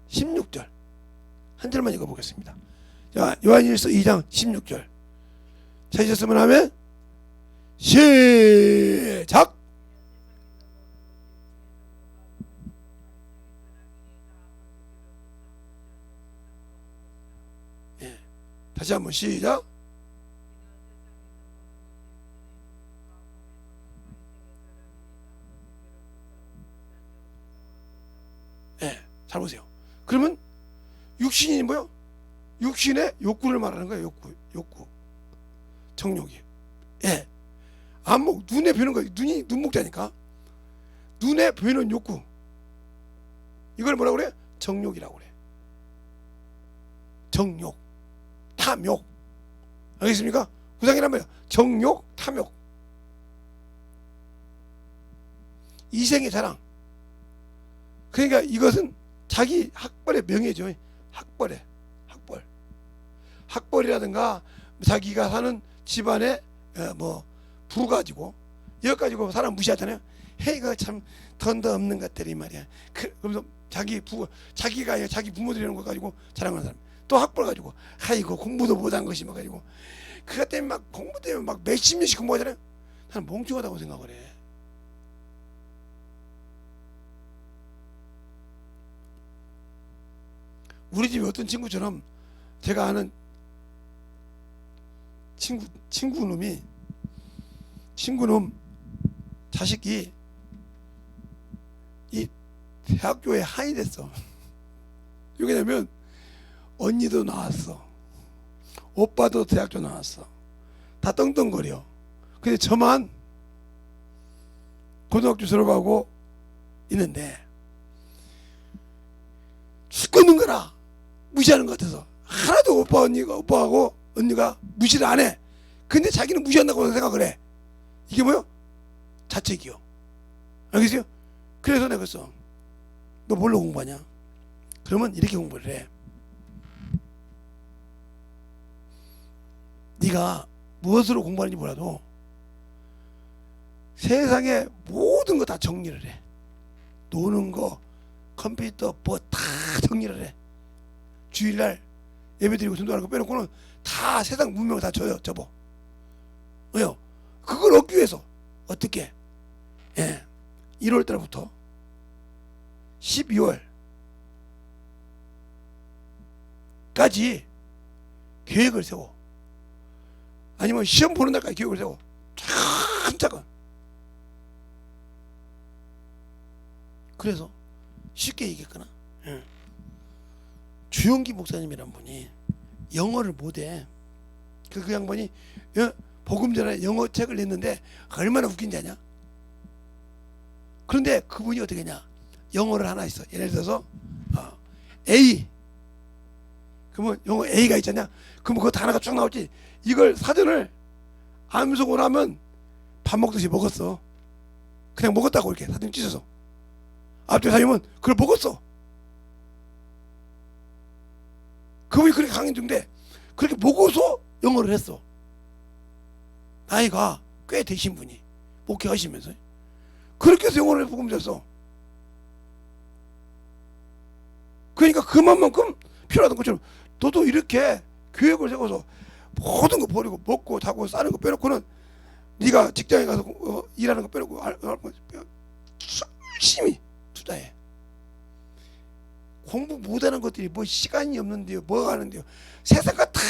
16절 한 절만 읽어보겠습니다. 자, 요한일서 2장 16절 찾으셨으면 하면 시작. 다시 한번 시작. 잘 보세요. 그러면 육신이 뭐요? 육신의 욕구를 말하는 거예요. 욕구. 정욕이. 안목, 눈에 보이는 거, 눈이 눈목자니까 눈에 보이는 욕구. 이걸 뭐라고 그래? 정욕이라고 그래. 정욕, 탐욕. 알겠습니까? 구상이란 말이야. 정욕, 탐욕. 이생의 자랑. 그러니까 이것은 자기 학벌의 명예죠. 학벌이라든가 자기가 사는 집안에 뭐 부 가지고 이것 가지고 사람 무시하잖아요. 이거 참 돈도 없는 것들이 말이야. 그러면서 자기 부모들이 이런 거 가지고 자랑하는 사람. 또 학벌 가지고 아이고 공부도 못한 것이 막 가지고 그것 때문에 막 공부 때문에 막 몇십 년씩 공부하잖아요. 나는 멍청하다고 생각을 해. 우리 집에 어떤 친구처럼 제가 아는 친구놈 자식이 이 대학교에 한이 됐어. 왜냐면 언니도 나왔어, 오빠도 대학교 나왔어, 다 떵떵거려. 근데 저만 고등학교 졸업하고 있는데 죽겠는 거라 무시하는 것 같아서 하나도 오빠하고 언니가 무시를 안 해. 근데 자기는 무시한다고 생각을 해. 이게 뭐요? 자책이요. 알겠어요? 그래서 내가 그랬어. 너 뭘로 공부하냐? 그러면 이렇게 공부를 해. 네가 무엇으로 공부하는지 몰라도 세상의 모든 거 다 정리를 해. 노는 거, 컴퓨터, 뭐 다 정리를 해. 주일날 예배드리고 전도하는 거 빼놓고는 다 세상 문명을 다 접어. 왜요? 그걸 얻기 위해서 어떻게? 1월 달부터 12월까지 계획을 세워. 아니면 시험 보는 날까지 기억을 세고 차근차근. 그래서 쉽게 얘기했거나, 주영기 목사님이란 분이 영어를 못해. 그 양반이 복음 전에 영어 책을 냈는데 얼마나 웃긴지 아냐? 그런데 그분이 어떻게 했냐? 영어를 하나 있어. 예를 들어서 A. 그러면 영어 A가 있잖냐? 그러면 그거 단어가 쭉 나오지. 이걸 사전을 암송을 하면 밥 먹듯이 먹었어. 그냥 먹었다고 이렇게 사진 찢어서. 앞뒤 사용은 그걸 먹었어. 그분이 그렇게 강의 중인데 그렇게 먹어서 영어를 했어. 나이가 꽤 되신 분이 목회하시면서 그렇게 해서 영어를 복음졌어. 그러니까 그만큼 필요하던 것처럼 너도 이렇게 계획을 세워서 모든 거 버리고 먹고 자고 싸는 거 빼놓고는 네가 직장에 가서 일하는 거 빼놓고 열심히 투자해. 공부 못하는 것들이 뭐 시간이 없는데요, 뭐 하는데요. 세상 거 다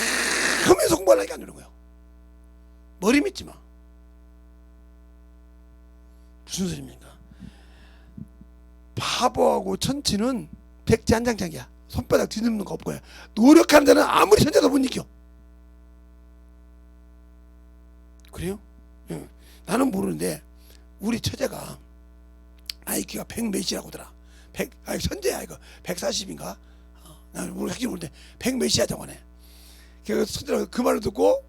하면서 공부하려니까 안 되는 거예요. 머리 믿지 마. 무슨 소리입니까? 바보하고 천치는 백지 한 장짝이야. 손바닥 뒤집는 거 없고요. 노력하는 자는 아무리 천재도 못 이겨. 그래요? 응. 나는 모르는데 우리 처제가 IQ가 100 몇이라고 하더라. 100, 천재야 이거. 140인가? 나는 솔직히 모르는데 100 몇이야 저번에. 그래서 처제가 그 말을 듣고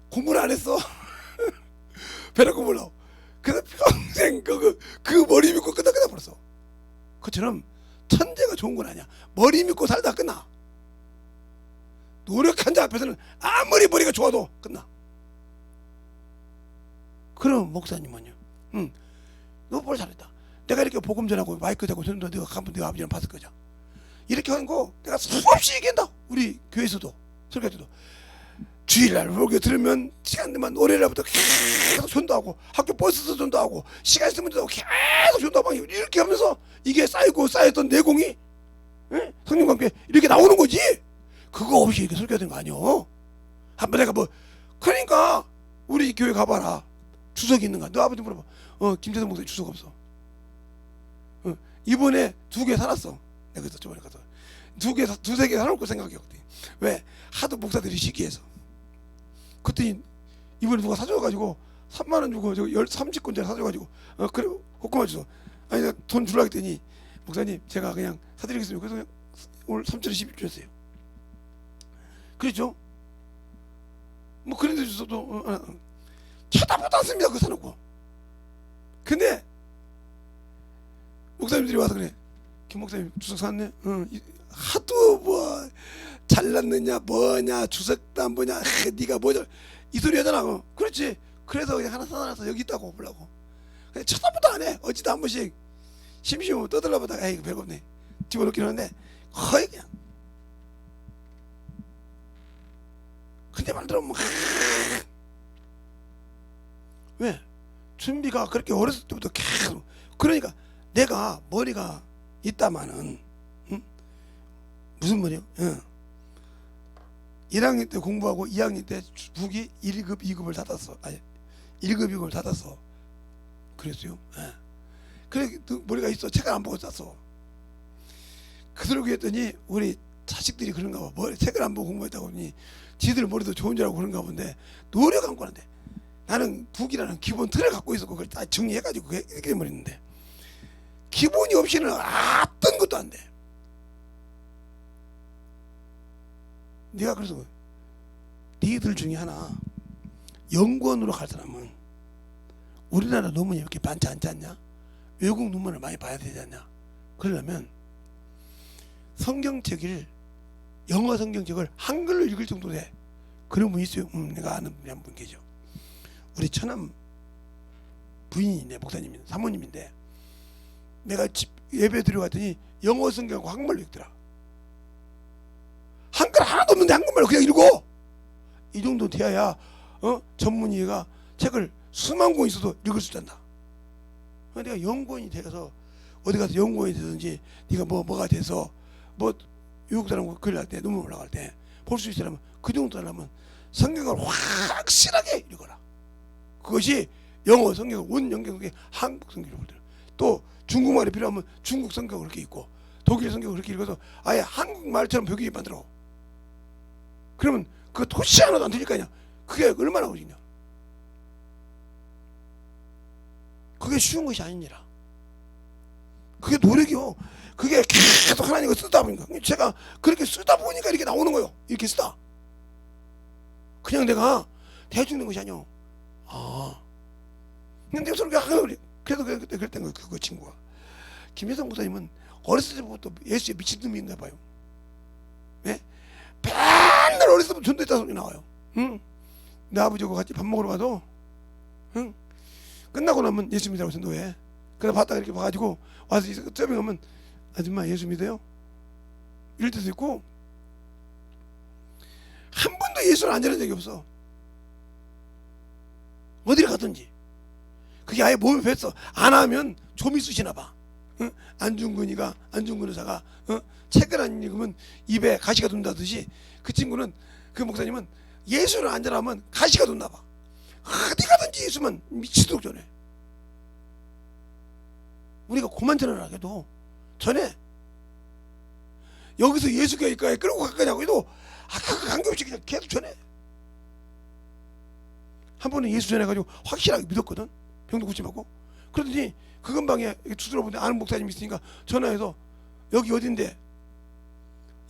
공부를 안 했어. 배를 공부를. 그래서 평생 그 머리 믿고 끝나 버렸어. 그처럼 천재가 좋은 건 아니야. 머리 믿고 살다 끝나. 노력한 자 앞에서는 아무리 머리가 좋아도 끝나. 그럼 목사님은요? 너 뭘 잘했다. 내가 이렇게 복음 전하고 마이크 대고 전도 내가 한번 내가 아버지랑 봤을 거죠. 이렇게 하는 거 내가 수없이 얘기한다. 우리 교회에서도 설교에서도 주일날 목요 들으면 시간 되면 노래날부터 계속 전도하고 학교 버스에서 전도하고 시간 있으면 전도하고 계속 전도하고 이렇게 하면서 이게 쌓였던 내공이 성령과 함께 이렇게 나오는 거지. 그거 없이 이렇게 설교가 된 거 아니오. 한번 내가 뭐 그러니까 우리 교회 가봐라. 주석이 있는가? 너 아버지 물어봐. 김재성 목사님 주석 없어. 이번에 2개 사놨어. 내가 그래서 저번에 가서 2-3개 사놓을 거 생각했거든. 왜? 하도 목사들이 시기해서. 그랬더니 이번에 누가 사줘가지고 3만 원 주고 저 30권짜리 사줘가지고 그래 호구만 줬어. 아니 내가 돈 주려고 했더니 목사님 제가 그냥 사드리겠습니다. 그래서 그냥 오늘 3,012 줬어요. 그랬죠? 뭐 그런 데 주셔도 쳐다보도 않습니다. 그거 사놓고. 근데 목사님들이 와서 그래. 김 목사님 주석 샀네. 하도 뭐 잘났느냐 뭐냐 주석도 뭐냐 네가 뭐냐 이 소리 하잖아. 그렇지. 그래서 그냥 하나 사놔서 여기 있다고 보려고. 그냥 쳐다보도 안 해. 어찌도 한 번씩 심심하면 떠들어보다가 에이 별거 없네 집어넣긴 하는데 거의 그냥. 근데 말대로 뭐 왜? 준비가 그렇게 어렸을 때부터 계속. 그러니까 내가 머리가 있다마는 무슨 말이요? 1학년 때 공부하고 2학년 때 북이 1급 2급을 닫았어. 아니 1급 2급을 닫았어. 그랬어요. 그래 머리가 있어. 책을 안 보고 짰어. 그러고 했더니 우리 자식들이 그런가 봐. 머리 책을 안 보고 공부했다고 하니 지들 머리도 좋은 줄 알고 그런가 본데 노력 안 하는데 나는 북이라는 기본 틀을 갖고 있었고 그걸 다 정리해가지고 이렇게 해버렸는데 기본이 없이는 어떤 것도 안 돼. 네가 그래서 니들 중에 하나 연구원으로 갈 사람은 우리나라 논문이 이렇게 많지 않지 않냐? 외국 논문을 많이 봐야 되지 않냐? 그러려면 성경책을 영어 성경책을 한글로 읽을 정도 돼. 그런 분이 있어요. 내가 아는 분이 한 분 계죠. 우리 처남 부인이네. 목사님인데 사모님인데 내가 집 예배 드려갔더니 영어 성경하고 한글로 읽더라. 한글 하나도 없는데 한글말로 그냥 읽어. 이 정도 돼야 전문의가 책을 수만 권 있어도 읽을 수 있단다. 내가 연구원이 돼서 어디 가서 연구원이 되든지 네가 뭐가 돼서 뭐 외국 사람하고 글 할 때 논문 올라갈 때 볼 수 있으려면 그 정도 하려면 성경을 확실하게 읽어라. 그것이 영어 성경, 원영경 성경, 한국 성경을 볼 때, 또 중국말이 필요하면 중국 성경을 그렇게 읽고 독일 성경을 그렇게 읽어서 아예 한국말처럼 표기 만들어. 그러면 그 토시 하나도 안 틀릴 거 아니야. 그게 얼마나 어렵냐. 그게 쉬운 것이 아니니라. 그게 노력이요. 그게 계속 하나님을 쓰다 보니까, 제가 그렇게 쓰다 보니까 이렇게 나오는 거요. 이렇게 쓰다. 그냥 내가 대충 된 것이 아니요. 그냥 내가 서로 그래도 그랬던 거예요. 그 친구가. 김혜성 목사님은 어렸을 때부터 예수에 미친놈인가 봐요. 네? 맨날 어렸을 때부터 전도했다 소리 나와요. 응? 내 아버지하고 같이 밥 먹으러 가도, 응? 끝나고 나면 예수 믿으라고 전도해. 그래 봤다가 이렇게 봐가지고 와서 서빙하면 아줌마 예수 믿어요? 이럴 때도 있고, 한 번도 예수를 안 전한 적이 없어. 어디를 가든지. 그게 아예 몸에 뱄어. 안 하면 좀이 쑤시나 봐. 응? 안중근 의사가 책을 안 읽으면 입에 가시가 돈다듯이, 그 친구는, 그 목사님은 예수를 안 전하면 가시가 돈나 봐. 어디 가든지 예수만 미치도록 전해. 우리가 고만 전하라 해도 전해. 여기서 예수교회에 끌고 갈 거냐고 해도 그거 관계없이 그냥 계속 전해. 한 번은 예수 전해가지고 확실하게 믿었거든. 병도 고침하고. 그러더니 그 근방에 두드러보는데 아는 목사님이 있으니까 전화해서 여기 어딘데?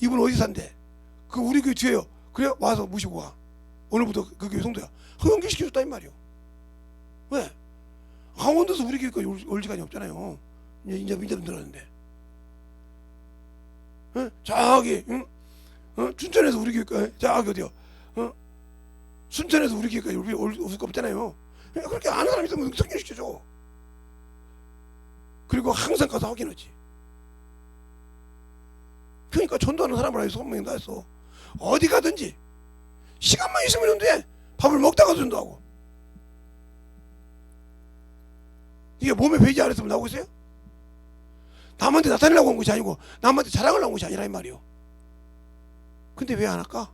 이분 어디 산대? 그 우리 교회 뒤에요. 그래 와서 모시고 가. 오늘부터 그 교회 성도야. 연결시켜줬다는 말이요. 왜? 강원도에서 우리 교회까지 올 시간이 없잖아요. 이제 민자분 들어가는데. 저기 춘천에서 우리 교회까지, 저기 어디요? 순천에서 우리 교회까지 올 수가 없잖아요. 그렇게 아는 사람이 있으면 연결시켜줘. 그리고 항상 가서 확인하지. 그러니까 전도하는 사람을 아예 소문이 다 했어. 어디 가든지 시간만 있으면 돼. 밥을 먹다가 전도하고. 이게 몸에 배지 안 했으면 나오고 있어요? 남한테 나타내려고 한 것이 아니고 남한테 자랑을 한 것이 아니라 이 말이요. 근데 왜 안 할까?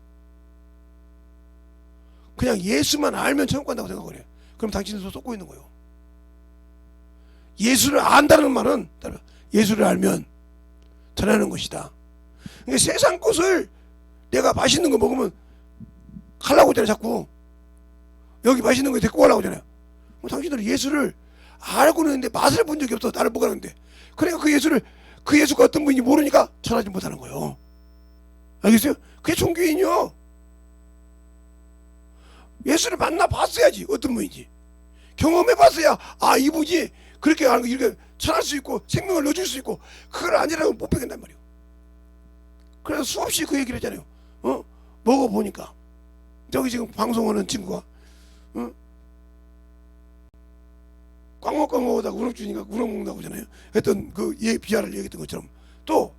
그냥 예수만 알면 천국 간다고 생각을 해. 그럼 당신은 쏟고 있는 거예요. 예수를 안다는 말은 예수를 알면 전하는 것이다. 그러니까 세상 것을 내가 맛있는 거 먹으면 가려고 하잖아요. 자꾸 여기 맛있는 거 데리고 가려고 하잖아요. 당신들은 예수를 알고는 있는데 맛을 본 적이 없어. 나를 먹으라는데. 그러니까 그 예수가 어떤 분인지 모르니까 전하지 못하는 거예요. 알겠어요? 그게 종교인이요. 예수를 만나봤어야지 어떤 분인지 경험해봤어야 이분이 그렇게 하는 거 이렇게 전할 수 있고 생명을 넣어줄 수 있고, 그걸 아니라고 못 배긴단 말이에요. 그래서 수없이 그 얘기를 했잖아요. 먹어보니까 저기 지금 방송하는 친구가 꽝먹꽝먹하다가 우럭 주니까 우럭 먹는다고 하잖아요. 했던 그 비하를 얘기했던 것처럼 또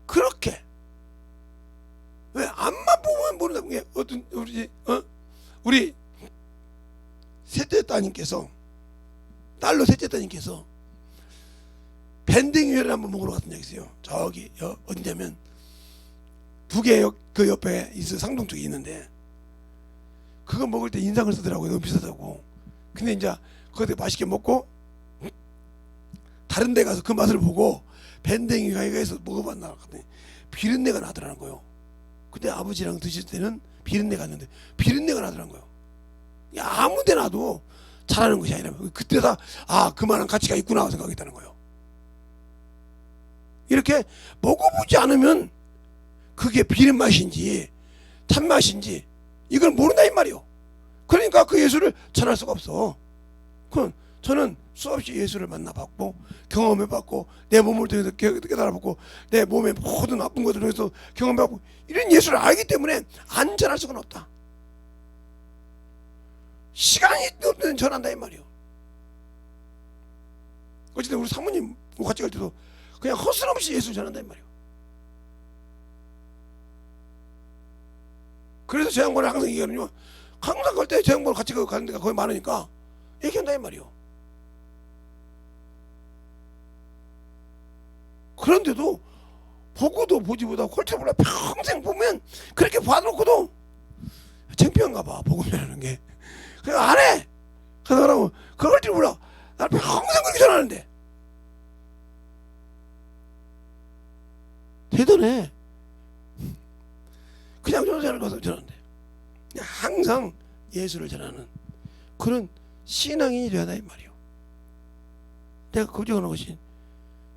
그렇게 왜 앞만 보면 모른다고. 게 어떤 우리 셋째 따님께서, 딸로 셋째 따님께서 밴딩회를 한번 먹으러 갔던 적이 있어요. 저기 어디냐면 북에 그 옆에 있어 상동 쪽에 있는데, 그거 먹을 때 인상을 쓰더라고요. 너무 비싸다고. 근데 이제 거기서 맛있게 먹고 다른 데 가서 그 맛을 보고 밴딩회에서 먹어봤나 했더니 비린내가 나더라는 거예요. 근데 아버지랑 드실 때는 비린내가 났는데 비린내가 나더라는 거예요. 아무 데 놔도 잘하는 것이 아니라 그때 다 그만한 가치가 있구나 생각했다는 거예요. 이렇게 먹어보지 않으면 그게 비린 맛인지 참맛인지 이걸 모른다 이 말이요. 그러니까 그 예수를 전할 수가 없어. 그건 저는 수없이 예수를 만나봤고 경험해봤고 내 몸을 통해서 깨달아봤고 내 몸의 모든 나쁜 것들을 통해서 경험해봤고 이런 예수를 알기 때문에 안 전할 수가 없다. 시간이 없는 전한다 이 말이요. 어쨌든 우리 사모님 같이 갈 때도 그냥 허스름없이 예수를 전한다 이 말이요. 그래서 제 양반을 항상 얘기하거든요. 항상 갈 때 제 양반 같이 가는 데가 거의 많으니까 얘기한다 이 말이요. 그런데도 보고도 보지 못하고 꼴찌를 몰라 평생 보면 그렇게 봐놓고도 창피한가 봐. 복음이라는 게. 그래서 안 해. 그 사람은 그럴 줄 몰라. 나 평생 그렇게 전하는데. 대단해. 그냥 전하는 것을 전하는데. 항상 예수를 전하는 그런 신앙인이 되어야 한다 이 말이요. 내가 걱정하는 것이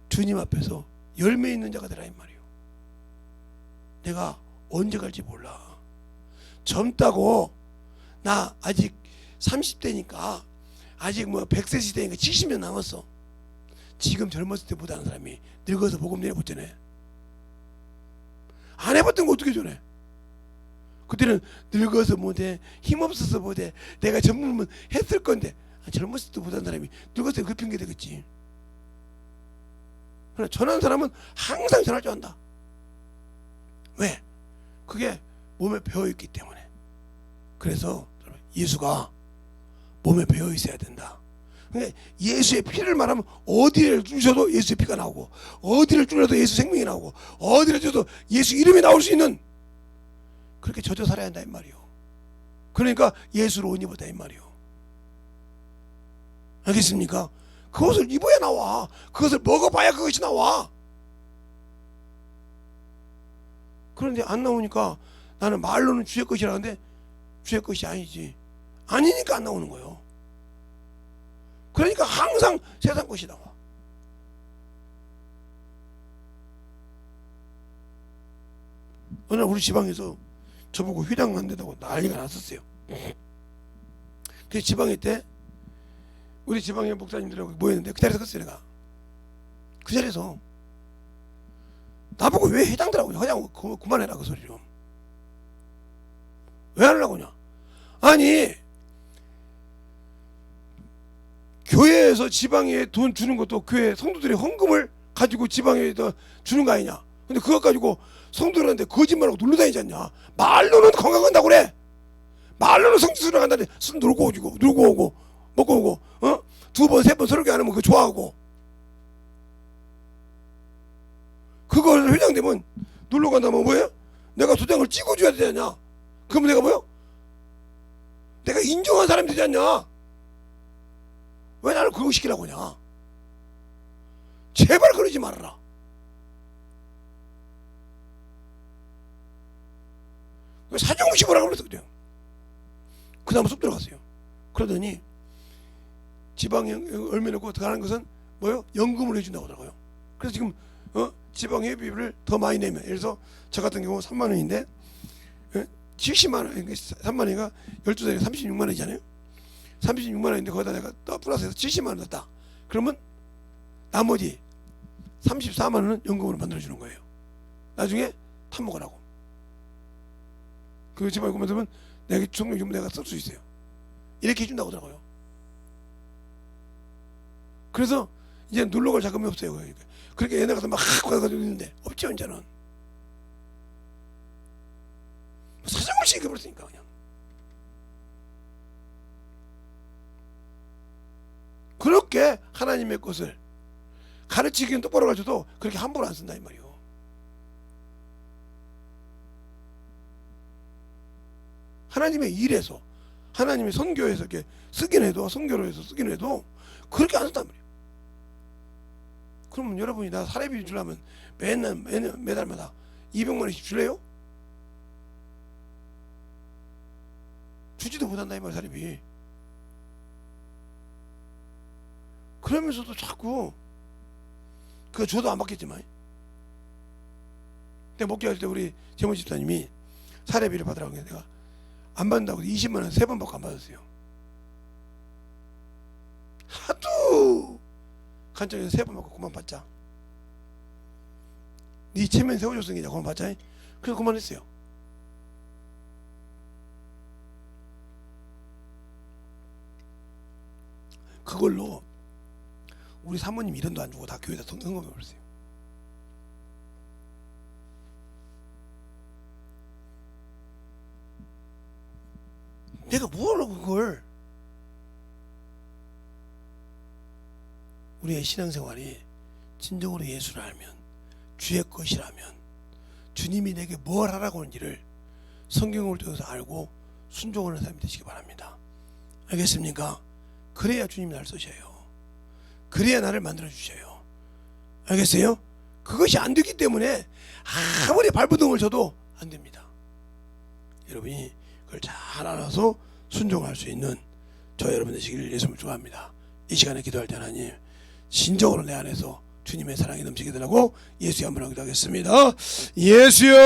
주님 앞에서 열매 있는 자가 되라 이 말이요. 내가 언제 갈지 몰라. 젊다고 나 아직 30대니까 아직 뭐 100세 시대니까 70년 남았어. 지금 젊었을 때 못하는 사람이 늙어서 복음 내못 전해. 안 해봤던 거 어떻게 전해? 그때는 늙어서 못해, 힘없어서 못해. 내가 젊으면 했을 건데 젊었을 때 못하는 사람이 늙었을 때 그 핑계 되겠지. 그러나 전하는 사람은 항상 전할 줄 안다. 왜? 그게 몸에 배어있기 때문에. 그래서 예수가 몸에 배어있어야 된다. 그러니까 예수의 피를 말하면 어디를 뚫어도 예수의 피가 나오고, 어디를 뚫어도 예수 생명이 나오고, 어디를 뚫어도 예수 이름이 나올 수 있는, 그렇게 젖어 살아야 한다 이 말이요. 그러니까 예수로 옷 입었다 이 말이요. 알겠습니까? 그것을 입어야 나와. 그것을 먹어봐야 그것이 나와. 그런데 안 나오니까 나는 말로는 주의 것이라는데 주의 것이 아니지. 아니니까 안 나오는 거예요. 그러니까 항상 세상 것이 나와. 어느 날 우리 지방에서 저보고 회당 안 된다고 난리가 났었어요. 그래서 지방회 때 우리 지방의 목사님들하고 모였는데 그 자리에서 컸어요. 내가 그 자리에서 나보고 왜 회장들하고 회장 그만해라 그 소리 좀. 왜 하려고 하냐. 아니 교회에서 지방에 돈 주는 것도 교회 성도들의 헌금을 가지고 지방에다 주는 거 아니냐. 근데 그것 가지고 성도들한테 거짓말하고 놀러다니지 않냐. 말로는 건강한다고 그래. 말로는 성지순례 간다는데 술 놀고 오고 먹고 오고 두 번 세 번 설교 안 하면 그거 좋아하고. 그걸 회장되면 놀러 간다면 뭐야? 내가 도장을 찍어줘야 되지 않냐. 그러면 내가 뭐야? 내가 인정한 사람이 되지 않냐. 왜 나를 그거 시키라고 하냐. 제발 그러지 말아라. 사정없이 뭐라고 그랬어 그냥. 그 다음 쑥 들어갔어요. 그러더니 지방에 얼마 넣고 들어가는 것은 뭐요? 연금을 해준다고 하더라고요. 그래서 지금 지방 회비를 더 많이 내면, 예를 들어서 저 같은 경우 3만 원인데 70만 원, 3만 원이니까 12달에 36만 원이잖아요. 36만 원인데 거기다 내가 또 플러스해서 70만 원 넣었다. 그러면 나머지 34만 원은 연금으로 만들어주는 거예요. 나중에 탑먹으라고. 그 지방에 보면 내가 총력 주면 내가 쓸 수 있어요. 이렇게 해준다고 하더라고요. 그래서 이제 놀러 갈 자금이 없어요. 그렇게 얘네 가서 막 가가지고 있는데 없죠 이제는. 사정없이 얘기해버렸으니까 그냥. 그렇게 하나님의 것을 가르치기는 똑바로 가르쳐도 그렇게 함부로 안 쓴다 이 말이요. 하나님의 일에서, 하나님의 선교에서 이렇게 쓰긴 해도, 선교로 해서 쓰긴 해도 그렇게 안 쓴단 말이에요. 그러면 여러분이 나 사례비 주려면 매달마다 200만 원씩 줄래요? 주지도 못한다 이 말 사례비. 그러면서도 자꾸 그거 줘도 안 받겠지만, 내가 목회할 때 우리 재무 집사님이 사례비를 받으라고 했는데 내가 안 받는다고 20만 원 3번 받고 안 받았어요. 하도 간청에서 3번 받고 그만 받자. 네 체면 세워줬으니까 그만 받자. 그래서 그만했어요. 그걸로 우리 사모님 1원도 안 주고 다 교회에다 헌금해 버렸어요. 내가 뭐하려고 그걸. 우리의 신앙생활이 진정으로 예수를 알면 주의 것이라면 주님이 내게 뭘 하라고 하는지를 성경을 통해서 알고 순종하는 사람이 되시기 바랍니다. 알겠습니까? 그래야 주님이 나를 쓰셔요. 그래야 나를 만들어 주셔요. 알겠어요? 그것이 안 되기 때문에 아무리 발버둥을 쳐도 안 됩니다. 여러분이 그걸 잘 알아서 순종할 수 있는 저 여러분 되시기를 예수님을 축원합니다. 이 시간에 기도할 때 하나님 진정으로 내 안에서 주님의 사랑이 넘치게 되라고 예수의 한번 기도하겠습니다. 예수여!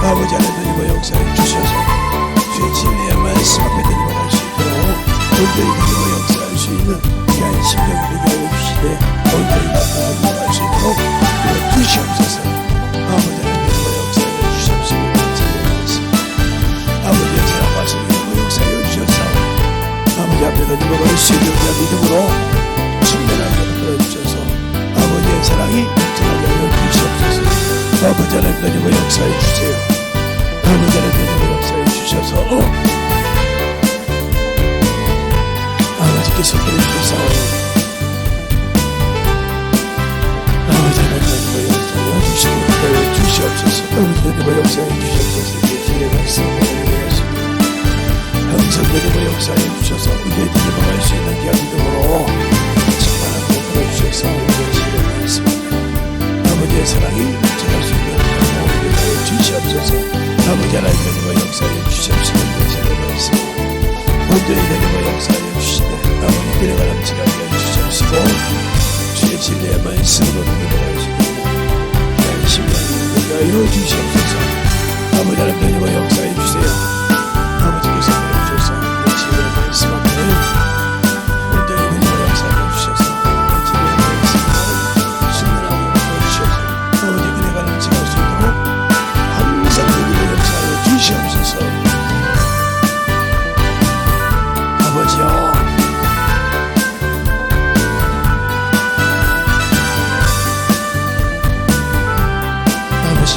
아버지 하나님 역사해 주셔서 주의 진리의 말씀 앞에 드리고 갈 수 있도록 온전히 드리고 역사할 수 있는 귀한 심령이 되게 하여 주시되 온전히 드리고 갈 수 있도록 주시옵소서. 아버지 하나님 역사해 주시옵소서. 아버지의 사랑 말씀을 드리고 역사해 주셔서 아버지 앞에 드리고 갈 수 있는 귀한 믿음으로 충만하게 풀어주셔서 아버지의 사랑이 넘쳐나게 하여 주시옵소서. 아버지 하나님 드리고 역사해 주세요. 아버지 하나님 역사해 주셔서 아버지께서 그리주셔서 아버지 하나님 역사해 주시고 주시옵소서. 아버지 하나님 역사해 주시옵소서. 예수의 말씀을 드리겠습니다. 항상 하나님 역사해 주셔서 우리의 드리고 갈 수 있는 귀한 믿음으로 충만하게 풀어주셔서 예수의 말씀입니다. 아버지의 사랑이 넘쳐날 수 있는 우리에게 주시옵소서. 아버지 하나님의 역사에 주시옵시고 예수의 말씀 온전히 되는 역사에 주시되 아버지 그래가 넘치게 하여 주시옵시고 주의 진리의 말씀으로 들어갈 수 있는 귀한 심령이 되게 하여 주시옵소서. 아버지 하나님의 역사에 주세요. 아버지께서 보여주셔서 진리의 말씀 앞에 온전히 되는 역사에 주셔서 진리의 말씀으로 순전하게 보여주셔서 아버지 그래가 넘치게 할 수 있도록 항상 우리의 역사에 주시옵소서. 아버지여 아버지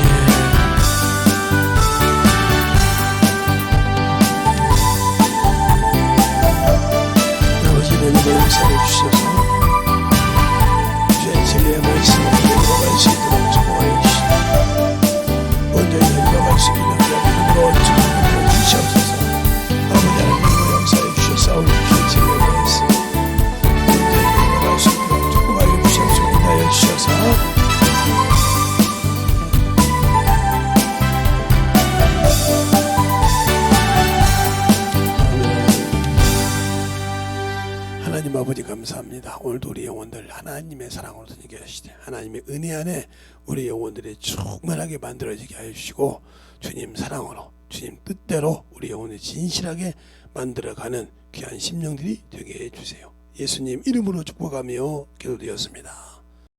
하나님 아버지 감사합니다. 오늘도 우리 영혼들 하나님의 사랑으로 다니게 하시되 하나님의 은혜 안에 우리 영혼들이 충만하게 만들어지게 하여 주시고 주님 사랑으로 주님 뜻대로 우리 영혼을 진실하게 만들어가는 귀한 심령들이 되게 해주세요. 예수님 이름으로 축복하며 기도드렸습니다.